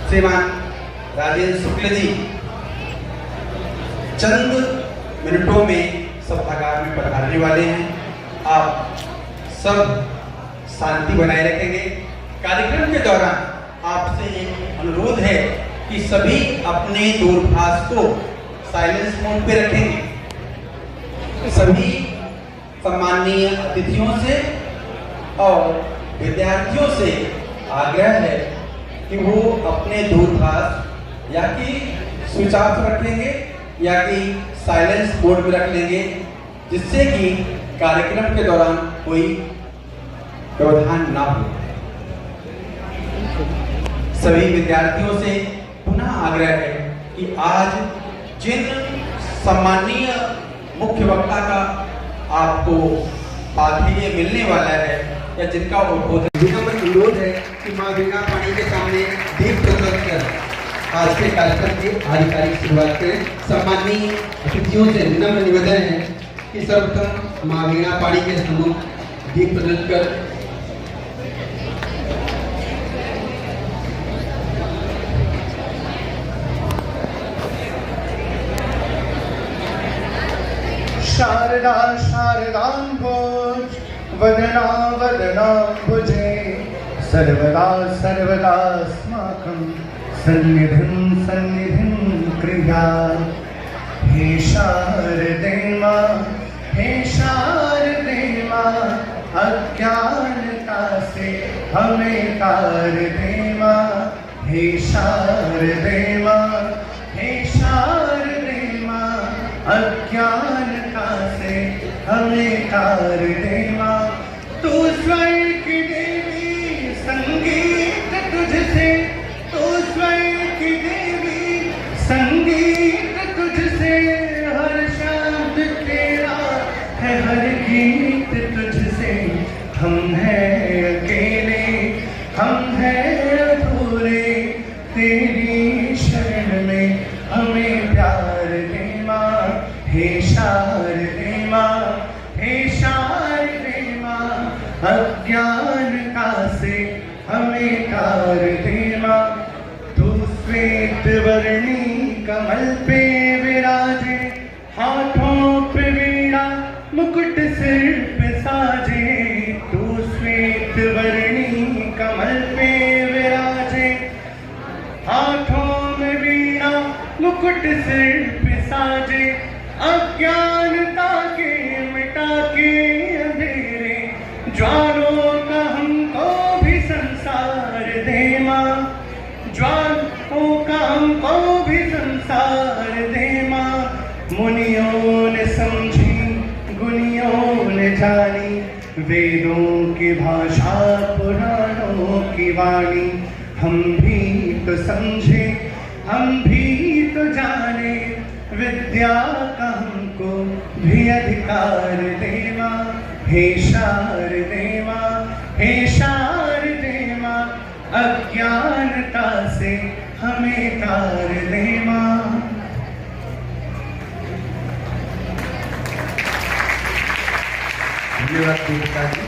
श्रीमान राजेंद्र शुक्ल जी चंद मिनटों में सभागार में पधारने वाले हैं। आप सब शांति बनाए रखेंगे। कार्यक्रम के दौरान आपसे एक अनुरोध है कि सभी अपने दूरभाष को साइलेंस मोड पे रखेंगे। सभी सम्माननीय अतिथियों से और विद्यार्थियों से आग्रह है कि वो अपने दूरभाष या कि स्विच ऑफ रखेंगे या कि साइलेंस मोड में रख लेंगे, जिससे कि कार्यक्रम के दौरान कोई व्यवधान ना हो। सभी विद्यार्थियों से पुनः आग्रह है कि आज जिन सम्माननीय मुख्य वक्ता का आपको पाठ्य मिलने वाला है या जिनका उद्बोधन अनुरोध है कि माँ वीणा पाणी के सामने दीप प्रज्वलित कर आज के कार्यक्रम की आधिकारिक शुरुआत करें। सम्माननीय अतिथियों से विनम्र निवेदन है कि सर्वप्रथम माँ वीणा पाणी के सम्मुख दीप प्रज्वलित कर शारदा शारदाम्भोज वदना वदनाम्भुजे सर्वदा सर्वदास्माकं सन्निधिं सन्निधिं क्रियात्। हे शारदे माँ अज्ञानता से हमें तार दे माँ। हे शारदे माँ अज्ञानता से हमें तार दे माँ। तू स्वर की देवी संगीत तुझसे, तू स्वर की देवी संगीत तुझसे, हर शब्द तेरा है हर गीत तुझसे। हम हैं अकेले, हम हैं अधूरे, तेरी शरण में हमें प्यार दे माँ। हे शारदे माँ अज्ञानता से हमें तार दे माँ। तू श्वेत वर्णी कमल पे विराजे, हाथों पे वीणा मुकुट सिर पे साजे। तू श्वेत वर्णी कमल पे विराजे, हाथों में वीणा मुकुट सिर पे साजे। अज्ञानता के मिटा के अंधेरे, ज्वालों का हमको भी संसार दे माँ। ज्वालों का हमको भी संसार दे माँ। मुनियों ने समझी गुनियों ने जानी, वेदों की भाषा पुराणों की वाणी। हम भी तो समझे हम भी तो जाने, विद्या का हमको भी अधिकार दे माँ। हे शारदे माँ अज्ञानता से हमें तार दे माँ। धन्यवाद देवता जी।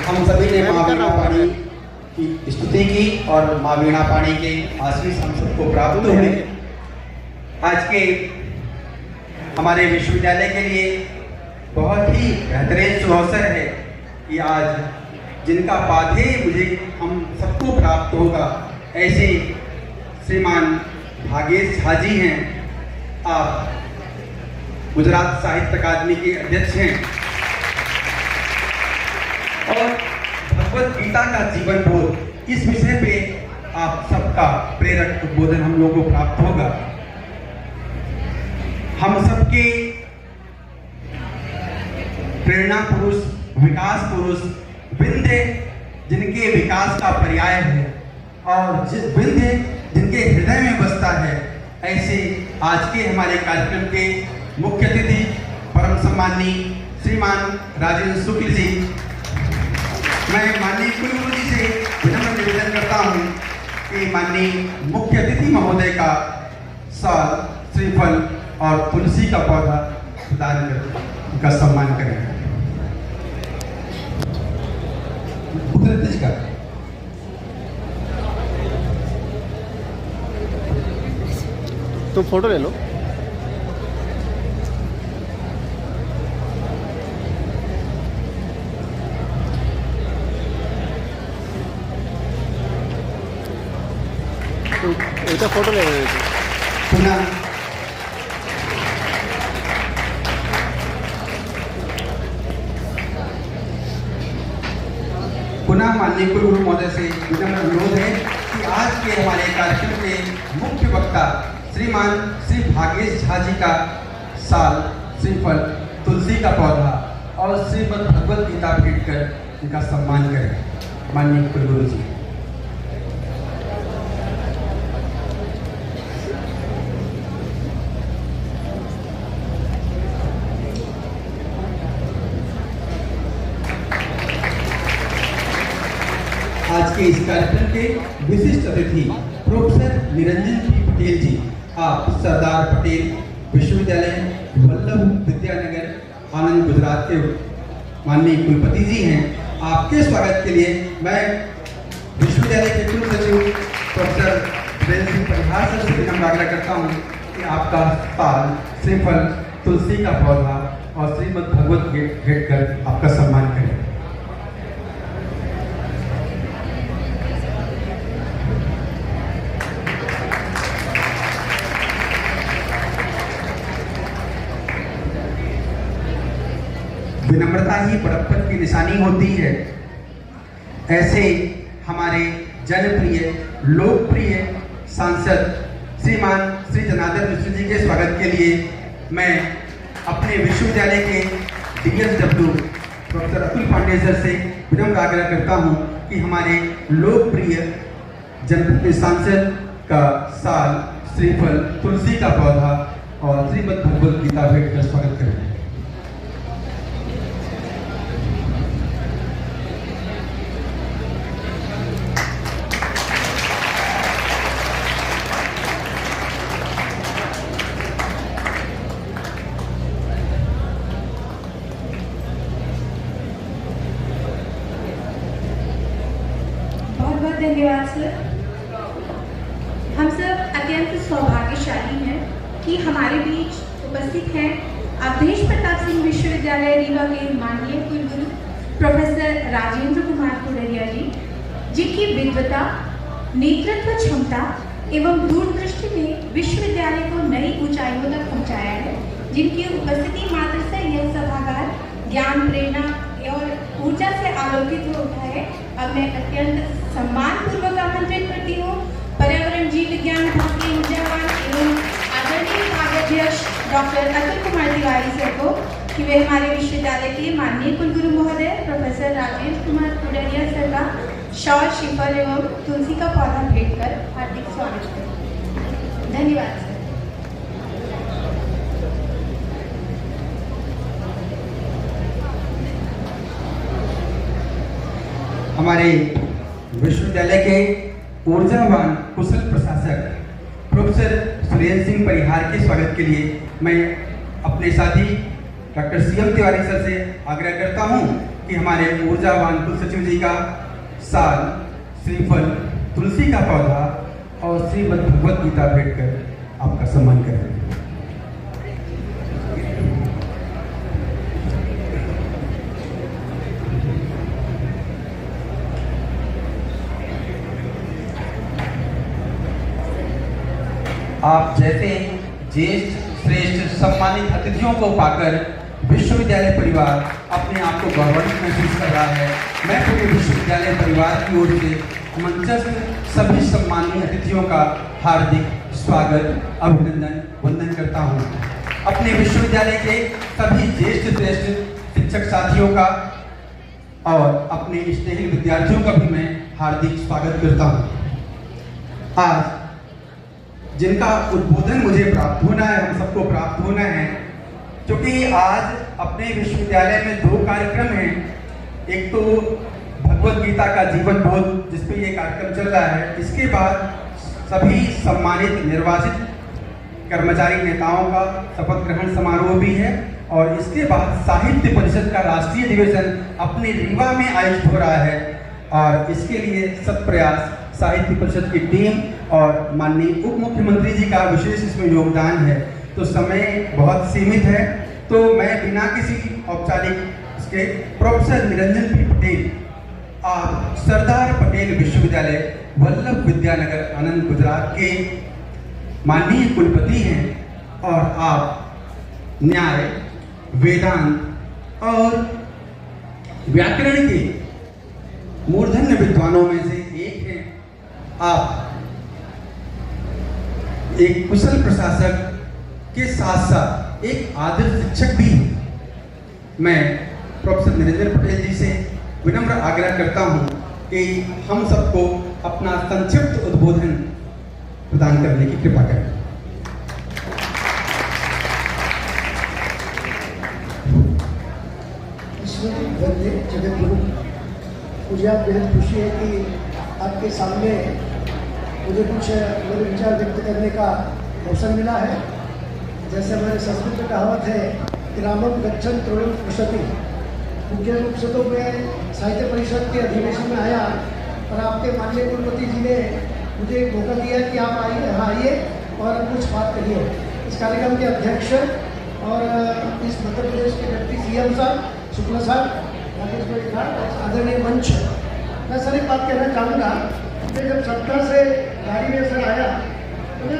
हम सभी ने माँ वीणा पाणी की स्तुति की और माँ वीणा पाणी के आशीष हम सबको प्राप्त हुए। आज के हमारे विश्वविद्यालय के लिए बहुत ही बेहतरीन सुअवसर है कि आज जिनका पाथेय मुझे हम सबको प्राप्त होगा, ऐसे श्रीमान भागेश झा जी हैं। आप गुजरात साहित्य अकादमी के अध्यक्ष हैं और भगवत गीता का जीवन बोध, इस विषय पे आप सबका प्रेरक उद्बोधन हम लोगों को प्राप्त होगा। हम सबके प्रेरणा पुरुष, विकास पुरुष विंध्य जिनके विकास का पर्याय है और विंध्य जिनके हृदय में बसता है, ऐसे आज के हमारे कार्यक्रम के मुख्य अतिथि परम सम्माननीय श्रीमान राजेंद्र शुक्ल जी। मैं माननीय कुलगुरु जी से विनम्र निवेदन करता हूँ कि माननीय मुख्य अतिथि महोदय का साल, श्रीफल और तुलसी का पौधा प्रदान कर उनका सम्मान करें। तुम फोटो ले लो। तुम एक फोटो ले लो। पुनः पुनः माननीय कुलगुरु महोदय से विनम्र अनुरोध है कि आज के हमारे कार्यक्रम के मुख्य वक्ता श्रीमान श्री भाग्येश झा जी का साल, श्रीफल, तुलसी का पौधा और श्रीमद् भगवत गीता भेंट कर उनका सम्मान करें। माननीय कुलगुरु जी। आज के इस कार्यक्रम के विशिष्ट अतिथि प्रोफेसर निरंजन पी पटेल जी, आप सरदार पटेल विश्वविद्यालय वल्लभ विद्यानगर आनंद गुजरात के माननीय कुलपति जी हैं। आपके स्वागत के लिए मैं विश्वविद्यालय के कुल सचिव प्रोफेसर वीरेंद्र सिंह परिहार सर से विनम्र आग्रह करता हूँ कि आपका साल, श्रीफल, तुलसी का पौधा और श्रीमद् भगवत भेंट कर आपका सम्मान करें। विनम्रता ही बड़प्पन की निशानी होती है। ऐसे हमारे जनप्रिय, लोकप्रिय सांसद श्रीमान श्री जनार्दन मिश्र जी के स्वागत के लिए मैं अपने विश्वविद्यालय के DSW professor Atul Pandey sir से विनम्र आग्रह करता हूं कि हमारे लोकप्रिय जनप्रिय सांसद का साल, श्रीफल, तुलसी का पौधा और श्रीमद् भगवत गीता भेंट कर स्वागत करें। धन्यवाद सर। हम सब अत्यंत सौभाग्यशाली हैं कि हमारे बीच उपस्थित हैं अवधेश प्रताप सिंह विश्वविद्यालय रीवा के माननीय कुलगुरु प्रोफेसर राजेंद्र कुमार कुडरिया जी, जिनकी विद्वता, नेतृत्व क्षमता एवं दूरदृष्टि ने विश्वविद्यालय को नई ऊंचाइयों तक पहुंचाया है, जिनकी उपस्थिति मात्र से यह सभागार ज्ञान, प्रेरणा और ऊर्जा से आलोकित हो उठा है। अब मैं अत्यंत सम्मानपूर्वक आमंत्रित करती हूँ पर्यावरण जीव विज्ञान विभाग के ऊर्जावान एवं आदरणीय विभागाध्यक्ष डॉक्टर अतुल कुमार तिवारी सर को कि वे हमारे विश्वविद्यालय के माननीय कुलगुरु महोदय प्रोफेसर राजेंद्र कुमार कुडरिया सर का शॉल, श्रीफल एवं तुलसी का पौधा भेंट कर हार्दिक स्वागत करें। धन्यवाद सर। हमारे विश्वविद्यालय के ऊर्जावान कुशल प्रशासक प्रोफेसर सुरेंद्र सिंह परिहार के स्वागत के लिए मैं अपने साथी डॉक्टर CM तिवारी सर से आग्रह करता हूं कि हमारे ऊर्जावान कुल सचिव जी का साल, श्रीफल, तुलसी का पौधा और श्रीमद् भगवत गीता भेंट कर आपका सम्मान करें। आप जैसे ज्येष्ठ, श्रेष्ठ, सम्मानित अतिथियों को पाकर विश्वविद्यालय परिवार अपने आप को गौरवान्वित महसूस कर रहा है। मैं पूरे विश्वविद्यालय परिवार की ओर से मंचस्थ सभी सम्मानीय अतिथियों का हार्दिक स्वागत, अभिनंदन, वंदन करता हूं। अपने विश्वविद्यालय के सभी ज्येष्ठ, श्रेष्ठ शिक्षक साथियों का और अपने स्नेही विद्यार्थियों का भी मैं हार्दिक स्वागत करता हूं। आज जिनका उद्बोधन मुझे प्राप्त होना है, हम सबको प्राप्त होना है, क्योंकि आज अपने विश्वविद्यालय में 2 कार्यक्रम हैं। एक तो भगवत गीता का जीवन बोध जिस पे ये कार्यक्रम चल रहा है, इसके बाद सभी सम्मानित निर्वाचित कर्मचारी नेताओं का शपथ ग्रहण समारोह भी है और इसके बाद साहित्य परिषद का राष्ट्रीय अधिवेशन अपने रीवा में आयोजित हो रहा है और इसके लिए सत प्रयास साहित्य परिषद की टीम और माननीय उप मुख्यमंत्री जी का विशेष इसमें योगदान है। तो समय बहुत सीमित है, तो मैं बिना किसी औपचारिक इसके प्रोफेसर निरंजन पी पटेल, आप सरदार पटेल विश्वविद्यालय वल्लभ विद्यानगर आनंद गुजरात के माननीय कुलपति हैं और आप न्याय, वेदांत और व्याकरण के मूर्धन्य विद्वानों में से एक हैं। आप एक कुशल प्रशासक के साथ साथ एक आदर्श शिक्षक भी हैं। मैं प्रोफेसर निरंजन पटेल जी से विनम्र आग्रह करता हूं कि हम सबको अपना संक्षिप्त उद्बोधन प्रदान करने की कृपा करें। जगत गुरु, मुझे आप बेहद खुशी है कि आपके सामने मुझे कुछ मेरे विचार व्यक्त करने का अवसर मिला है। जैसे हमारे संस्कृत में कहावत है कि रामम गच्छन् तृणं पश्यति। मुख्य रूप से तो मैं साहित्य परिषद के अधिवेशन में आया और आपके माननीय कुलपति जी ने मुझे एक मौका दिया कि आप आइए और कुछ बात करिए। इस कार्यक्रम के अध्यक्ष और इस मध्य प्रदेश के डिप्टी सीएम साहब शुक्ला साहब, राकेश भाई खान, आदरणीय मंच, मैं सर एक बात कहना चाहूँगा। मैं जब सत्ता से गाड़ी में सर आया तो मैं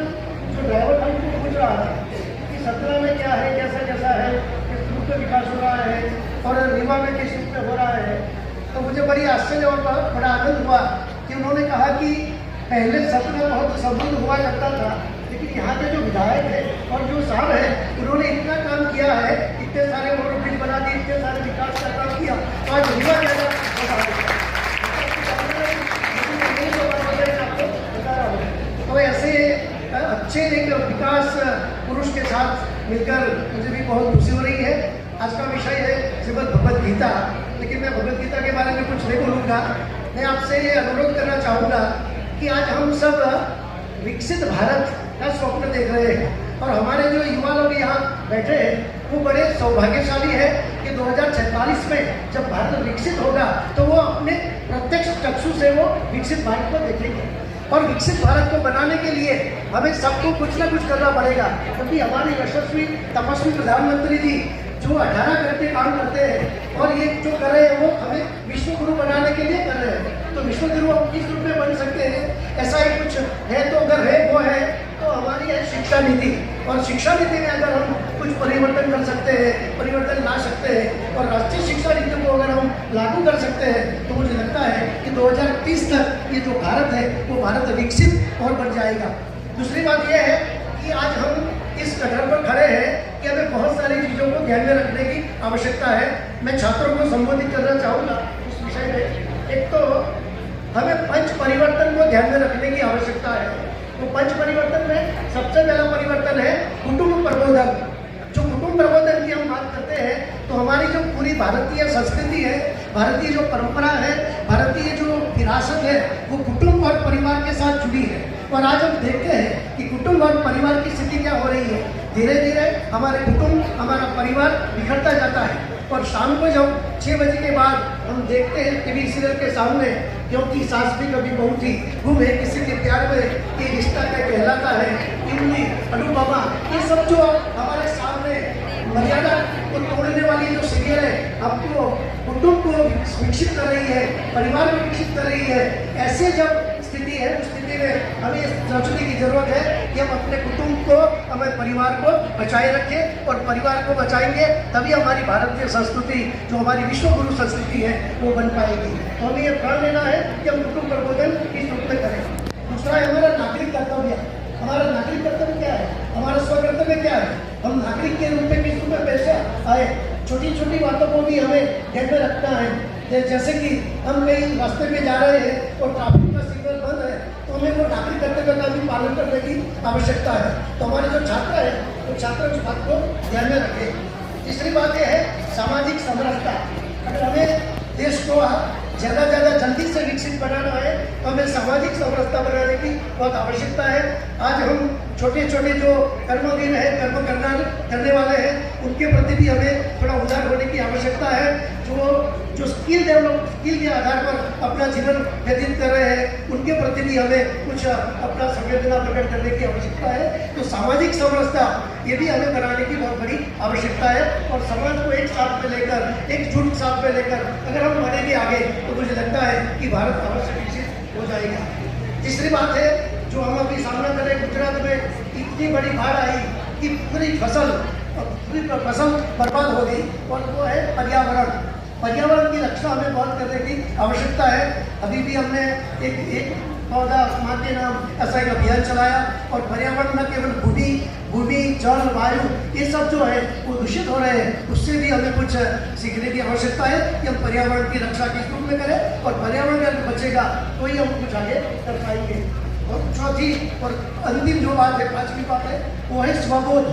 जो ड्राइवर था उनको पूछ रहा था कि सत्ता में क्या है, कैसा कैसा है, किस रूप में विकास हो रहा है और रीवा में किस रूप में हो रहा है। तो मुझे बड़ी आश्चर्य और बड़ा आनंद हुआ कि उन्होंने कहा कि पहले सतना बहुत समृद्ध हुआ करता था, लेकिन यहाँ के जो विधायक है और जो साहब है उन्होंने इतना काम किया है, इतने सारे ओवरब्रिज बना दिए, इतने सारे विकास का काम किया, आज रीवा तो ऐसे अच्छे एक विकास पुरुष के साथ मिलकर मुझे भी बहुत खुशी हो रही है। आज का विषय है श्रीमद् भगवद गीता, लेकिन मैं भगवद गीता के बारे में कुछ नहीं बोलूँगा। मैं आपसे ये अनुरोध करना चाहूँगा कि आज हम सब विकसित भारत का स्वप्न देख रहे हैं और हमारे जो युवा लोग यहाँ बैठे हैं वो बड़े सौभाग्यशाली है कि 2046 में जब भारत विकसित होगा तो वो अपने प्रत्यक्ष चक्षु से वो विकसित भारत को देखेंगे। और विकसित भारत को बनाने के लिए हमें सबको कुछ ना कुछ करना पड़ेगा, क्योंकि हमारे यशस्वी तपस्वी प्रधानमंत्री जी जो 18 घंटे काम करते हैं और ये जो कर रहे हैं वो हमें विश्व गुरु बनाने के लिए कर रहे हैं। तो विश्व गुरु हम किस रूप में बन सकते हैं, ऐसा ही कुछ है तो अगर है वो है तो हमारी है शिक्षा नीति। और शिक्षा नीति में अगर हम कुछ परिवर्तन कर सकते हैं, परिवर्तन ला सकते हैं और राष्ट्रीय शिक्षा नीति को अगर हम लागू कर सकते हैं तो मुझे लगता है कि 2030 तक ये जो भारत है वो भारत विकसित और बन जाएगा। दूसरी बात यह है कि आज हम इस कटहल पर खड़े हैं कि हमें बहुत सारी चीज़ों को ध्यान में रखने की आवश्यकता है। मैं छात्रों को संबोधित करना चाहूँगा इस विषय में। एक तो हमें पंच परिवर्तन को ध्यान में रखने की आवश्यकता है। तो पंच परिवर्तन में सबसे पहला परिवर्तन है कुटुंब प्रबोधन। जो कुटुंब प्रबोधन की हम बात करते हैं तो हमारी जो पूरी भारतीय संस्कृति है, भारतीय जो परंपरा है, भारतीय जो विरासत है वो कुटुंब और परिवार के साथ जुड़ी है। और आज हम देखते हैं कि कुटुंब और परिवार की स्थिति क्या हो रही है। धीरे धीरे हमारे कुटुंब, हमारा परिवार बिखरता जाता है और शाम को जब 6 बजे के बाद हम देखते हैं टीवी सीरियल के सामने, क्योंकि सास भी कभी बहू थी, गुम है किसी के प्यार में, ये रिश्ता क्या कहलाता है, इमली, अनुपमा, ये सब जो हमारे सामने मर्यादा को तोड़ने वाली जो सीरियल है आपको कुटुंब को विकसित कर रही है, परिवार को विकसित कर रही है। ऐसे जब स्थिति है उस स्थिति में हमें सोचने की जरूरत है कि हम अपने कुटुंब को, हमारे परिवार को बचाए रखें और परिवार को बचाएंगे तभी हमारी भारतीय संस्कृति जो हमारी विश्व गुरु संस्कृति है वो बन पाएगी। तो हमें ये प्रण लेना है कि हम कुटुंब प्रबोधन इस रूप में करें। दूसरा है हमारा नागरिक कर्तव्य। हमारा नागरिक कर्तव्य क्या है, हमारा स्वकर्तव्य क्या है, हम नागरिक के रूप में किस रूप में पैसे आए। छोटी छोटी बातों को भी हमें ध्यान में रखना है। जैसे कि हम कहीं रास्ते में जा रहे हैं और ट्रैफिक का सिग्नल बंद है तो हमें वो नागरिक कर्तव्य का भी पालन करने की आवश्यकता है। तो हमारे जो छात्र है वो छात्र उस बात को ध्यान में रखें। तीसरी बात यह है सामाजिक समरसता। अगर हमें देश को ज़्यादा जल्दी से विकसित बनाना है तो हमें सामाजिक समरसता बनाने की बहुत आवश्यकता है। आज हम छोटे छोटे जो कर्मवीर हैं, कर्म करने वाले हैं, उनके प्रति भी हमें थोड़ा उदार होने की आवश्यकता है। जो स्किल के आधार पर अपना जीवन व्यतीत कर रहे हैं, उनके प्रति भी हमें कुछ अपना संवेदना प्रकट करने की आवश्यकता है। तो सामाजिक समरसता ये भी हमें बनाने की बहुत बड़ी आवश्यकता है, और समाज को एक साथ में लेकर, एकजुट साथ में लेकर अगर हम बढ़ेंगे आगे, तो मुझे लगता है कि भारत अवश्य विकसित हो जाएगा। तीसरी बात है जो हम अभी सामना करें, गुजरात में इतनी बड़ी बाढ़ आई कि पूरी फसल बर्बाद हो गई, और वो है पर्यावरण की रक्षा हमें बहुत करने की आवश्यकता है। अभी भी हमने एक पौधा मां के नाम ऐसा एक अभियान चलाया, और पर्यावरण न केवल भूमि जल वायु ये सब जो है वो दूषित हो रहे हैं, उससे भी हमें कुछ सीखने की आवश्यकता है कि हम पर्यावरण की रक्षा किस रूप में करें, और पर्यावरण अगर बचेगा तो ही हम कुछ आगे कर पाएंगे। और चौथी और अंतिम जो बात है, पांचवी बात है, वो है स्वबोध।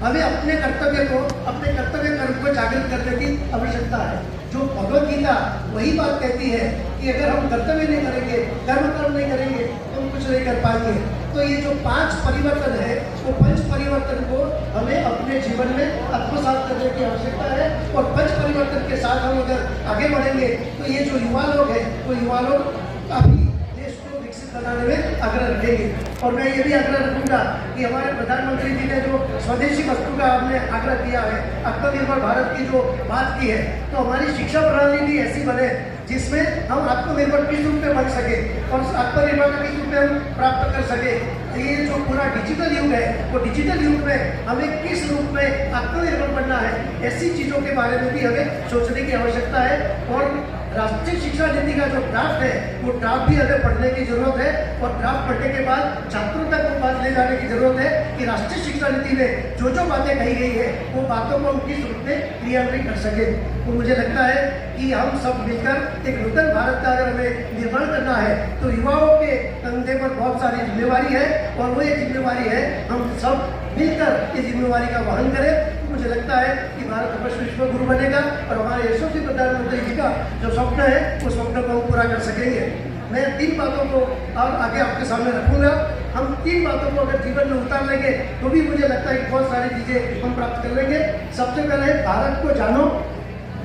हमें अपने कर्तव्य कर्म को जागृत करने की आवश्यकता है। जो भगवत गीता वही बात कहती है कि अगर हम कर्तव्य नहीं करेंगे, कर्म नहीं करेंगे, तो हम कुछ नहीं कर पाएंगे। तो ये जो 5 परिवर्तन है, वो 5 परिवर्तन को हमें अपने जीवन में आत्मसात करने की आवश्यकता है, और 5 परिवर्तन के साथ हम अगर आगे बढ़ेंगे, तो ये जो युवा लोग हैं, वो युवा लोग काफी देश को विकसित बनाने में आग्रह रखेंगे। और मैं ये भी आग्रह रखूंगा कि हमारे प्रधानमंत्री जी ने जो स्वदेशी वस्तु का हमने आग्रह किया है, आत्मनिर्भर भारत की जो बात की है, तो हमारी शिक्षा प्रणाली भी ऐसी बने जिसमें हम आत्मनिर्भर किस रूप में बन सके, और आत्मनिर्भर किस रूप में हम प्राप्त कर सके। ये जो पूरा डिजिटल युग है, वो डिजिटल युग में हमें किस रूप में आत्मनिर्भर बनना है, ऐसी चीज़ों के बारे में भी हमें सोचने की आवश्यकता है। और राष्ट्रीय शिक्षा नीति का जो ड्राफ्ट है, वो ड्राफ्ट भी हमें पढ़ने की जरूरत है, और ड्राफ्ट पढ़ने के बाद छात्रों तक वो बात ले जाने की जरूरत है कि राष्ट्रीय शिक्षा नीति में जो बातें कही गई है, वो बातों को हम किस रूप में क्रियान्वित कर सके। तो मुझे लगता है कि हम सब मिलकर एक नूतन भारत का अगर हमें निर्माण करना है, तो युवाओं के कंधे पर बहुत सारी जिम्मेवारी है, और वो ये जिम्मेवारी है हम सब मिलकर ये जिम्मेवारी का वहन करें। मुझे लगता है कि भारत अवश्य विश्व गुरु बनेगा, और हमारे यशस्वी प्रधानमंत्री जी का जो स्वप्न है, उस स्वप्न को हम पूरा कर सकेंगे। मैं 3 बातों को और आगे आपके सामने रखूंगा। हम 3 बातों को अगर जीवन में उतार लेंगे, तो भी मुझे लगता है कि बहुत सारी चीज़ें हम प्राप्त कर लेंगे। सबसे पहले भारत को जानो,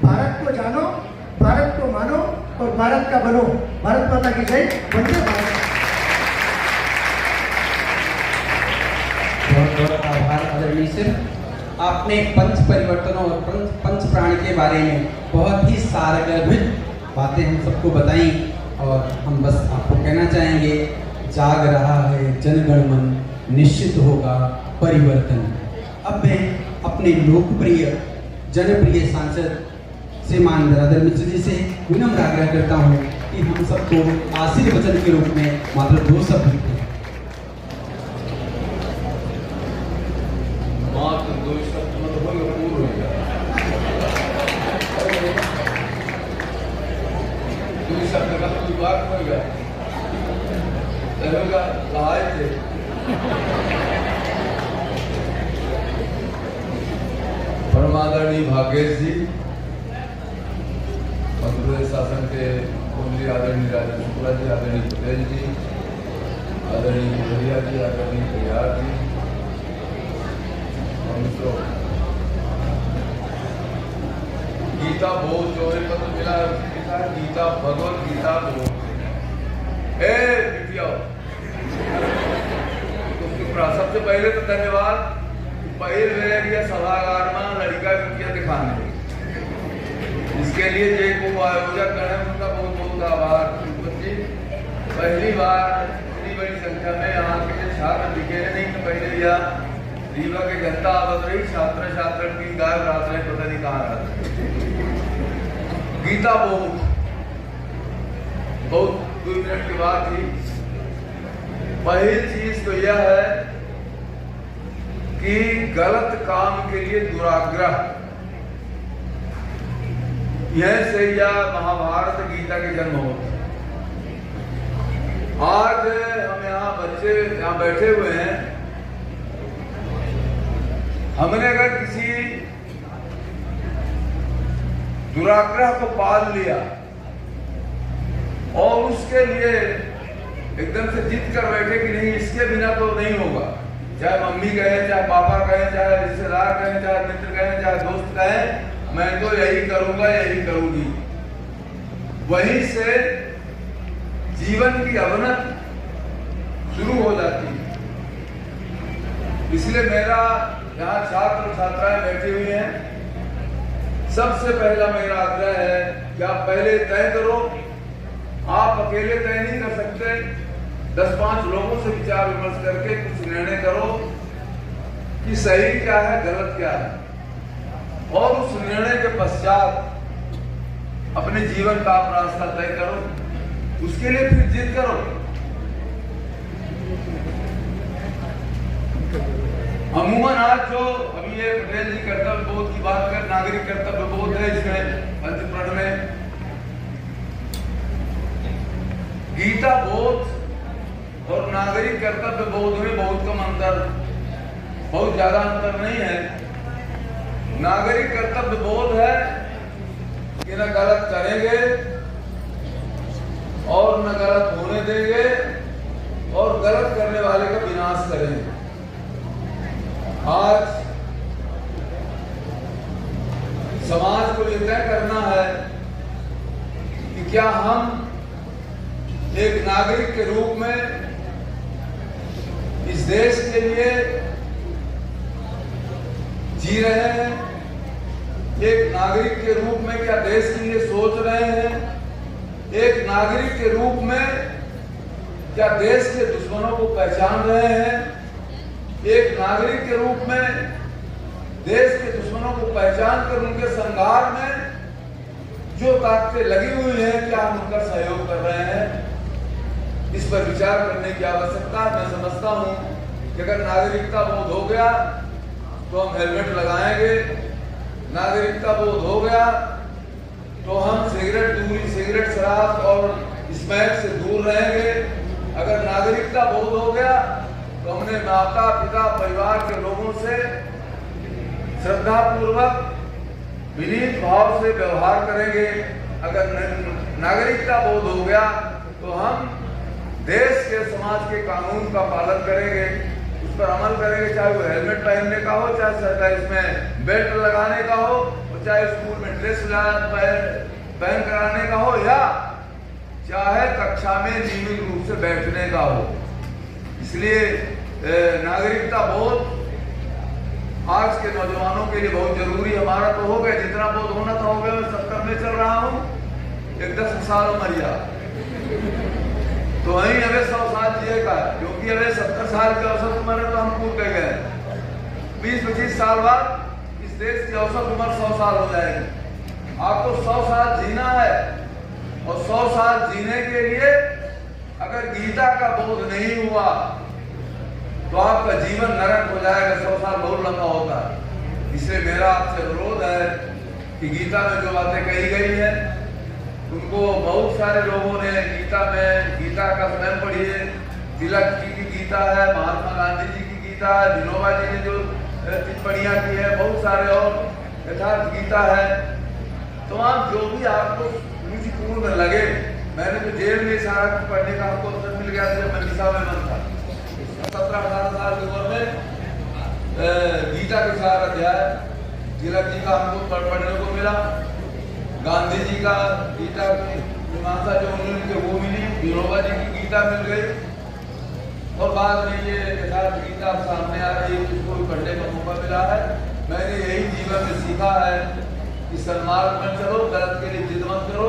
भारत को मानो, और भारत का बनो। भारत माता की जय। वंदे भारत। बहुत बहुत आभार आदरणीय सर। आपने पंच परिवर्तनों और पंच प्राण के बारे में बहुत ही सारगर्भित बातें हम सबको बताई, और हम बस आपको कहना चाहेंगे, जाग रहा है जनगण मन, निश्चित होगा परिवर्तन। अब मैं अपने लोकप्रिय जनप्रिय सांसद श्रीमान धराधर मिश्र जी से विनम्र आग्रह करता हूँ कि हम सबको आशीर्वचन के रूप में मात्र 2 शब्द लिखें। परमादरणीय भाग्येश जी, मध्य प्रदेश शासन के मंत्री आदरणीय राजेंद्र शुक्ला जी, आदरणीय पटेल जी, आदरणीय भैया जी, आदरणीय बिहार जी, और मित्रों, गीता बोध जो है पत्र मिला, गीता भगवत गीता बोध सबसे पहले तो धन्यवाद पहले सभागार में लड़का बिटिया दिखाने, इसके लिए जे को आयोजक करें उनका बहुत बहुत आभार। पहली बार इतनी बड़ी संख्या में यहाँ के छात्र दिखे नहीं, तो पहले यह रीवा के जनता आवत रही, छात्र की गायब रात रहे, पता नहीं कहाँ रहते। गीता बहुत 2 मिनट की बात थी। पहली चीज तो यह है कि गलत काम के लिए दुराग्रह, यह से यह महाभारत गीता के जन्म होता। आज हम यहाँ बच्चे यहाँ बैठे हुए हैं, हमने अगर किसी दुराग्रह को पाल लिया और उसके लिए एकदम से जिद कर बैठे कि नहीं इसके बिना तो नहीं होगा, चाहे मम्मी कहे, चाहे पापा कहे, चाहे रिश्तेदार कहे, चाहे मित्र कहे, चाहे दोस्त कहे, मैं तो यही करूंगा, यही करूंगी, वहीं से जीवन की अवनति शुरू हो जाती है। इसलिए मेरा यहाँ छात्र छात्राएं बैठी हुई हैं, सबसे पहला मेरा आग्रह है कि आप पहले तय करो। आप अकेले तय नहीं कर सकते, 10-5 लोगों से विचार विमर्श करके कुछ निर्णय करो कि सही क्या है, गलत क्या है, और उस निर्णय के पश्चात अपने जीवन का आप रास्ता तय करो। उसके लिए फिर जिद करो। अमूमन आज जो अभी ये पटेल जी कर्तव्य बोध की बात कर, नागरिक कर्तव्य बोध है इसमें पंचप्रण में, गीता बोध और नागरिक कर्तव्य बोध में बहुत कम अंतर, बहुत ज्यादा अंतर नहीं है। नागरिक कर्तव्य बोध है कि न गलत करेंगे और न गलत होने देंगे और गलत करने वाले का विनाश करेंगे। आज समाज को ये तय करना है कि क्या हम एक नागरिक के रूप में इस देश के लिए जी रहे हैं, एक नागरिक के रूप में क्या देश के लिए सोच रहे हैं, एक नागरिक के रूप में क्या देश के दुश्मनों को पहचान रहे हैं, एक नागरिक के रूप में देश के दुश्मनों को पहचान कर उनके संघार में जो ताकतें लगी हुई हैं, क्या हम उनका सहयोग कर रहे हैं, इस पर विचार करने की आवश्यकता है। मैं समझता हूं कि अगर नागरिकता बोध हो गया तो हम हेलमेट लगाएंगे, नागरिकता बोध हो गया तो हम सिगरेट शराब और स्मैक से दूर रहेंगे। अगर नागरिकता बोध हो गया तो हमने माता पिता परिवार के लोगों से श्रद्धा पूर्वक विनीत भाव से व्यवहार करेंगे। अगर नागरिकता बोध हो गया तो हम देश के समाज के कानून का पालन करेंगे, उस पर अमल करेंगे, चाहे वो हेलमेट पहनने का हो, चाहे इसमें बेल्ट लगाने का हो, चाहे स्कूल में ड्रेस पहन कराने का हो, या चाहे कक्षा में नियमित रूप से बैठने का हो। इसलिए नागरिकता बोध आज के नौजवानों के लिए बहुत जरूरी। हमारा तो हो गया, जितना बोध होना था हो गया। मैं 70 में चल रहा हूँ, एक 10 साल मरिया तो वहीं हमें 100 साल जिएगा, क्योंकि हमें 70 साल की औसत उम्र है तो हम कूद गए। 20-25 साल बाद इस देश की औसत उम्र 100 साल हो जाएगी। आपको 100 साल जीना है और 100 साल जीने के लिए अगर गीता का बोध नहीं हुआ तो आपका जीवन नरक हो जाएगा। 100 साल बहुत लंबा होता है। इसलिए मेरा आपसे अनुरोध है कि गीता में जो बातें कही गई है उनको बहुत सारे लोगों ने गीता का स्वयं पढ़िए। तिलक जी की गीता है, महात्मा गांधी जी की गीता है, विनोबा जी ने जो टिप्पणियां की है, बहुत सारे और यथार्थ गीता है। तो आप जो भी आपको रुचिपूर्ण लगे, मैंने तो जेल में सारा कुछ पढ़ने का हमको अवसर मिल गया जब मैं निशा में बंद था। 17-18 साल की उम्र में गीता के 4 अध्याय तिलक जी का हमको पढ़ने को मिला। गांधी जी का गीता की मीमांसा जो उन्होंने वो मिली, विनोबा जी की गीता मिल गई, और बाद में ये यथार्थ गीता सामने आ रही है, जिसको भी पढ़ने का मौका मिला है। मैंने यही जीवन में सीखा है कि सन्मार्ग में चलो, गलत के लिए जिद मत करो,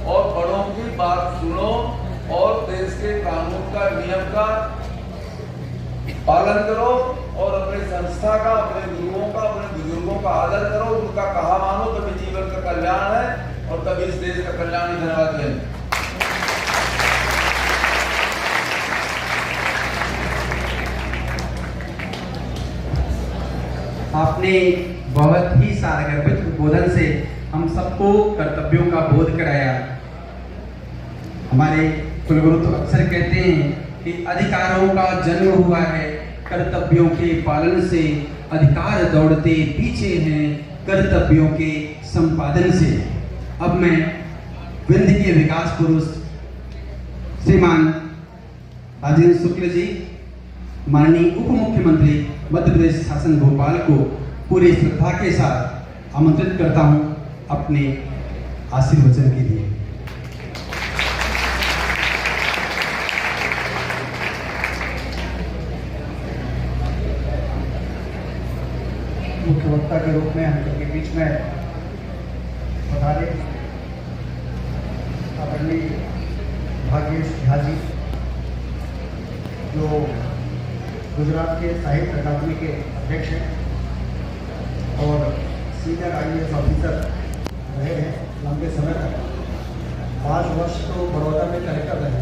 और बड़ों की बात सुनो, और देश के कानून का, नियम का पालन करो, और अपने संस्था का, अपने गुरुओं का, अपने बुजुर्गों का आदर करो, उनका कहा मानो, तभी जीवन का कल्याण है और तभी इस देश का कल्याण। धन्यवाद। आपने बहुत ही सारगर्भित उद्बोधन से हम सबको कर्तव्यों का बोध कराया। हमारे कुलगुरु तो अक्सर कहते हैं कि अधिकारों का जन्म हुआ है कर्तव्यों के पालन से, अधिकार दौड़ते पीछे हैं कर्तव्यों के संपादन से। अब मैं विंध्य के विकास पुरुष श्रीमान राजेंद्र शुक्ल जी, माननीय उप मुख्यमंत्री मध्य प्रदेश शासन भोपाल को पूरी श्रद्धा के साथ आमंत्रित करता हूँ अपने आशीर्वचन के लिए। मुख्य वक्ता के रूप में हम सबके बीच में पधारे आदरणीय भाग्येश झा जी, जो गुजरात के साहित्य अकादमी के अध्यक्ष हैं और सीनियर IAS ऑफिसर रहे हैं लंबे समय तक। 5 वर्ष तो बड़ौदा में कलेक्टर रहे।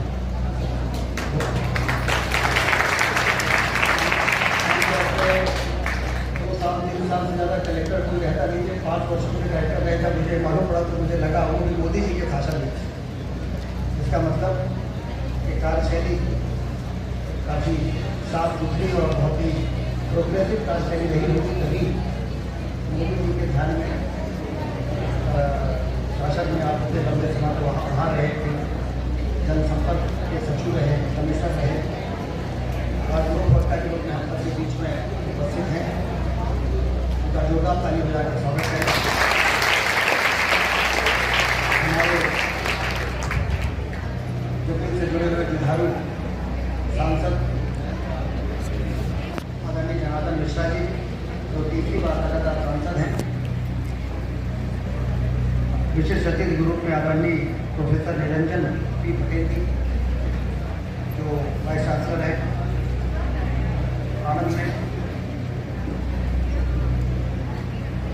2 साल 3 साल से ज़्यादा कलेक्टर कोई रहता नहीं है। 5 वर्ष में कलेक्टर रहेगा। मुझे मालूम पड़ा तो मुझे लगा वो भी मोदी जी के शासन में। इसका मतलब कि कार्यशैली काफ़ी साफ सुथरी और बहुत ही प्रोग्रेसिव कार्यशैली रही होगी, तभी मोदी जी के ध्यान में शासन में आप मुझे लंबे समय तो वहाँ रहे थे, जनसंपर्क के सचिव रहे, कमिश्नर रहे। आज लोक वक्ता के रूप में हम सबके बीच में उपस्थित हैं। उनका जोरदार ताली बजा कर स्वागत है। हमारे जमीन से जुड़े हुए जुझारू सांसद आदरणीय जनार्दन मिश्रा जी, जो तीसरी बार लगातार सांसद हैं। विशेष अतिथि के रूप में आदरणीय प्रोफेसर निरंजन पी पटेल जी, जो वाइस चांसलर है आनंद में।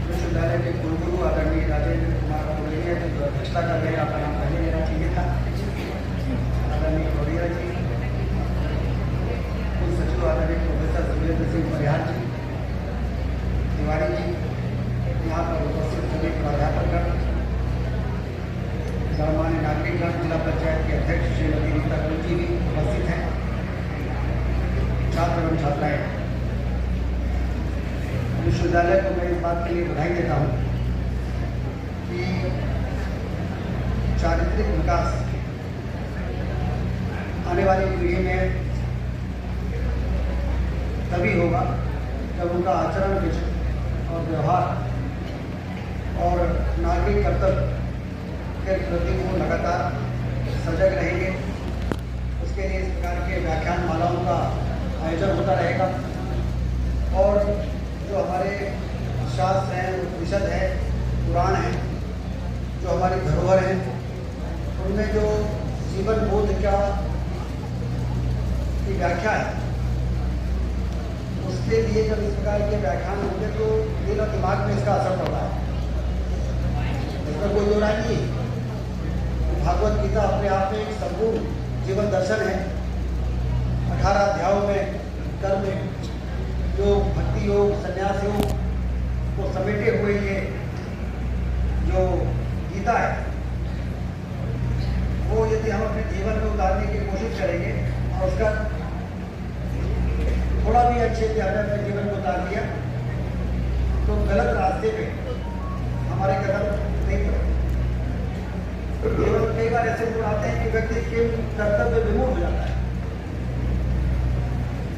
विश्वविद्यालय के कुलगुरु आदरणीय राजेंद्र कुमार कोलिया जी, जो अध्यक्षता कर रहे हैं, आपका नाम पहले लेना चाहिए था। आदरणीय कोलिया जी, कुल सचिव आदरणीय प्रोफेसर सुरेंद्र सिंह परिहार जी, तिवारी जी, यहाँ पर उपस्थित सभी प्राध्यापकगण, गणमान्य नागरिकगण, जिला पंचायत के अध्यक्ष श्रीमती रीता गुरु जी भी उपस्थित हैं, छात्र एवं छात्राएं। विश्वविद्यालय को मैं इस बात के लिए बधाई देता हूँ कि चारित्रिक विकास आने वाली पीढ़ी में तभी होगा जब उनका आचरण विचार और व्यवहार और नागरिक कर्तव्य के प्रति वो लगातार सजग रहेंगे। उसके लिए इस प्रकार के व्याख्यान मालाओं का आयोजन होता रहेगा और जो हमारे शास्त्र हैं, उपनिषद है, पुराण है, जो हमारी धरोहर है, उनमें जो जीवन बोध की व्याख्या है, उसके लिए जब इस प्रकार के व्याख्यान होंगे तो दिल और दिमाग में इसका असर पड़ता है। इसमें कोई दो राय नहीं। भागवत गीता अपने आप में एक संपूर्ण जीवन दर्शन है। 18 अध्यायों में कर्म योग, भक्ति योग, संन्यास योग को समेटे हुए ये जो गीता है, वो यदि हम अपने जीवन में उतारने की कोशिश करेंगे और उसका थोड़ा भी अच्छे से हमने अपने जीवन को उतार दिया तो गलत रास्ते पे हमारे कदम नहीं पड़े। केवल कई बार ऐसे गुण आते हैं कि व्यक्ति के कर्तव्य विमुख हो जाता है,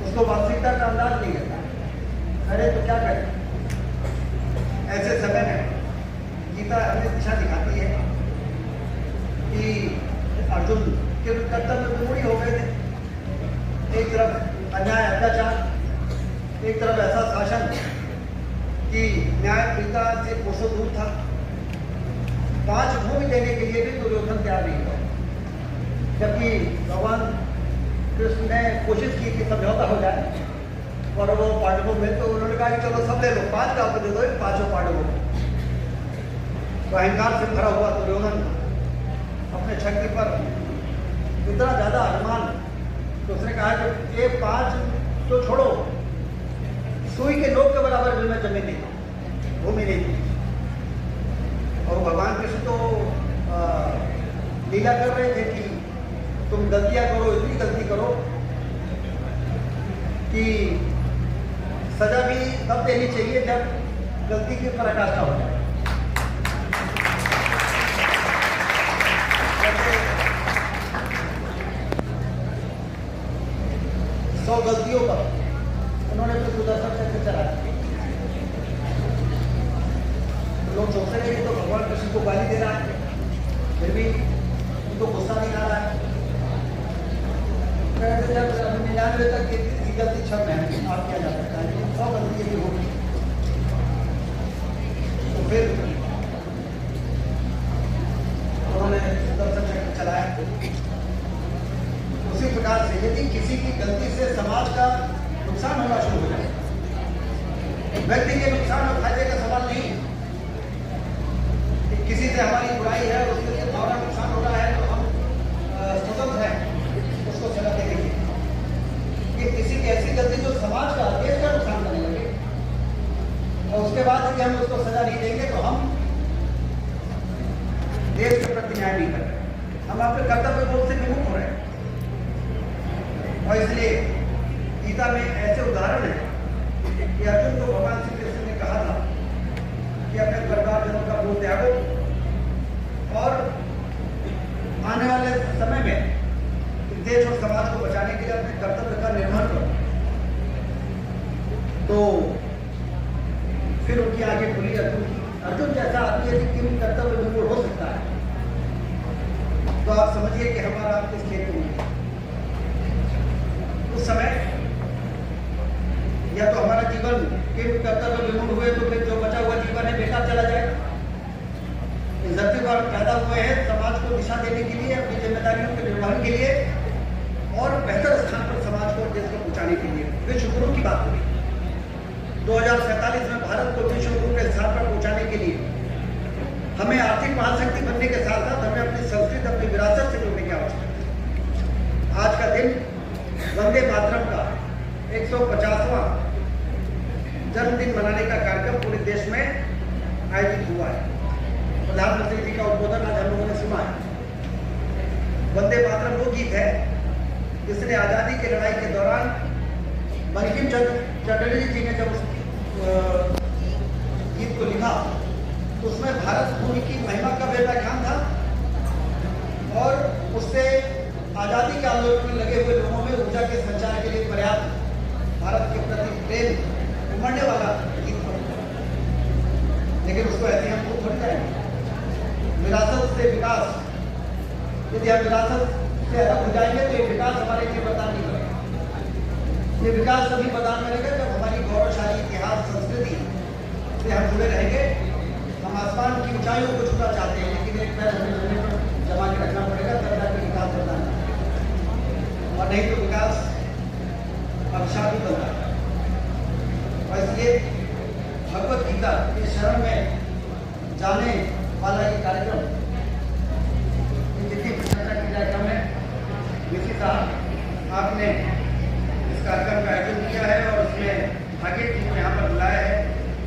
उसको वास्तविकता का अंदाज नहीं रहता। अरे तो क्या करें? ऐसे समय में गीता हमें दिशा दिखाती है कि अर्जुन के कर्तव्य विमूढ़ हो गए थे। एक तरफ अन्याय अत्याचार, एक तरफ ऐसा शासन कि न्याय प्रीता से कोसों दूर था। 5 भूमि देने के लिए भी दुर्योधन तैयार नहीं हुआ, जबकि भगवान कृष्ण ने कोशिश की कि समझौता हो जाए और वो पांडवों में, तो उन्होंने कहा कि चलो सब ले लो, 5 का दे दो, 5 पांडवों को। तो अहंकार से भरा हुआ दुर्योधन अपने शक्ति पर इतना ज्यादा अभिमान, तो उसने कहा कि ये 5 तो छोड़ो, सुई के नोक के बराबर भी मैं जमीन नहीं दूँ, भूमि नहीं दूँ। और भगवान कृष्ण तो लीला कर रहे थे कि तुम गलतियां करो, इतनी गलती करो कि सजा भी तब देनी चाहिए जब गलती की पराकाष्ठा हो जाए। 100 गलतियों पर उन्होंने तो सुदर्शन चक्र चलाया। फिर भी उनको गुस्सा नहीं आ रहा है। कहते जब 99 तक ये गलती क्षम है, आप क्या जा सकता है, 100 गलती भी होगी। तो फिर उन्होंने सुदर्शन चक्र चलाया। उसी प्रकार से यदि किसी की गलती से समाज का नुकसान होना शुरू हो जाए, व्यक्ति के नुकसान और फायदे का सवाल नहीं है। किसी से हमारी बुराई है, उसके लिए हमारा नुकसान हो रहा है, तो हम स्वतंत्र हैं उसको सजा देने की। ये किसी की ऐसी गलती जो समाज का, देश का नुकसान करने लगे, और उसके बाद यदि हम उसको सजा नहीं देंगे तो हम देश के प्रति न्याय नहीं कर रहे, हम अपने कर्तव्य बोध से विमुख हो रहे हैं। और इसलिए गीता में ऐसे उदाहरण हैं कि अर्जुन को भगवान श्री कृष्ण ने कहा था कि अपने परिवारजनों का बोझ त्यागो और आने वाले समय में देश और समाज को बचाने के लिए अपने कर्तव्य का निर्वहन करो। तो फिर उनकी आगे खुली अर्जुन जैसा आदमी यदि किन कर्तव्य विमूढ़ हो सकता है, तो आप समझिए कि हमारा आप किस खेत में है। उस समय या तो हमारा जीवन के कर्तव्य विमूढ़ हुए तो फिर जो बचा हुआ जीवन है बेकार चला जाएगा। इस धरती पर पैदा हुए हैं समाज को दिशा देने के लिए, अपनी जिम्मेदारियों के निर्वहन के लिए और बेहतर स्थान पर समाज को, देश को पहुंचाने के लिए। विश्व गुरु की बात हुई 2047 में भारत को विश्व गुरु के स्थान पर पहुंचाने के लिए हमें आर्थिक महाशक्ति बनने के साथ साथ हमें अपनी संस्कृति, अपनी विरासत से जुड़ने की आवश्यकता है। आज का दिन वंदे मातरम का 150वां जन्मदिन मनाने का कार्यक्रम पूरे देश में आयोजित हुआ है। प्रधानमंत्री जी का उद्बोधन आज हम लोगों ने सुना है। वंदे मातरम वो गीत है जिसने आजादी की लड़ाई के दौरान बंकिम चंद्र चटर्जी जी ने जब उस गीत को लिखा तो उसमें भारत भूमि की महिमा का व्याख्यान था और उससे आजादी के आंदोलन में लगे हुए लोगों में ऊर्जा के संचार के लिए पर्याप्त भारत के प्रति प्रेम उमड़ने वाला गीत था। लेकिन उसको ऐसे हम खुद थोड़ी करेंगे। विरासत से विकास, यदि हम विरासत से अलग हो जाएंगे तो ये विकास हमारे लिए प्रदान नहीं करेगा। ये विकास तभी प्रदान करेगा जब हमारी गौरवशाली इतिहास, संस्कृति से हम जुड़े रहेंगे। हम आसमान की ऊंचाइयों को छूना चाहते हैं, लेकिन एक पैर हमें जमीन पर जमा के रखना पड़ेगा, तब जाकर विकास प्रदान करेगा। और नहीं तो विकास अभिशाप ही बनता है। और इसलिए भगवत गीता के शरण में जाने वाला ये कार्यक्रम, जितनी प्रशंसा की जाए कम है। वीसी साहब, आपने इस कार्यक्रम का आयोजन किया है और उसमें आगे टीम को यहाँ पर बुलाया है।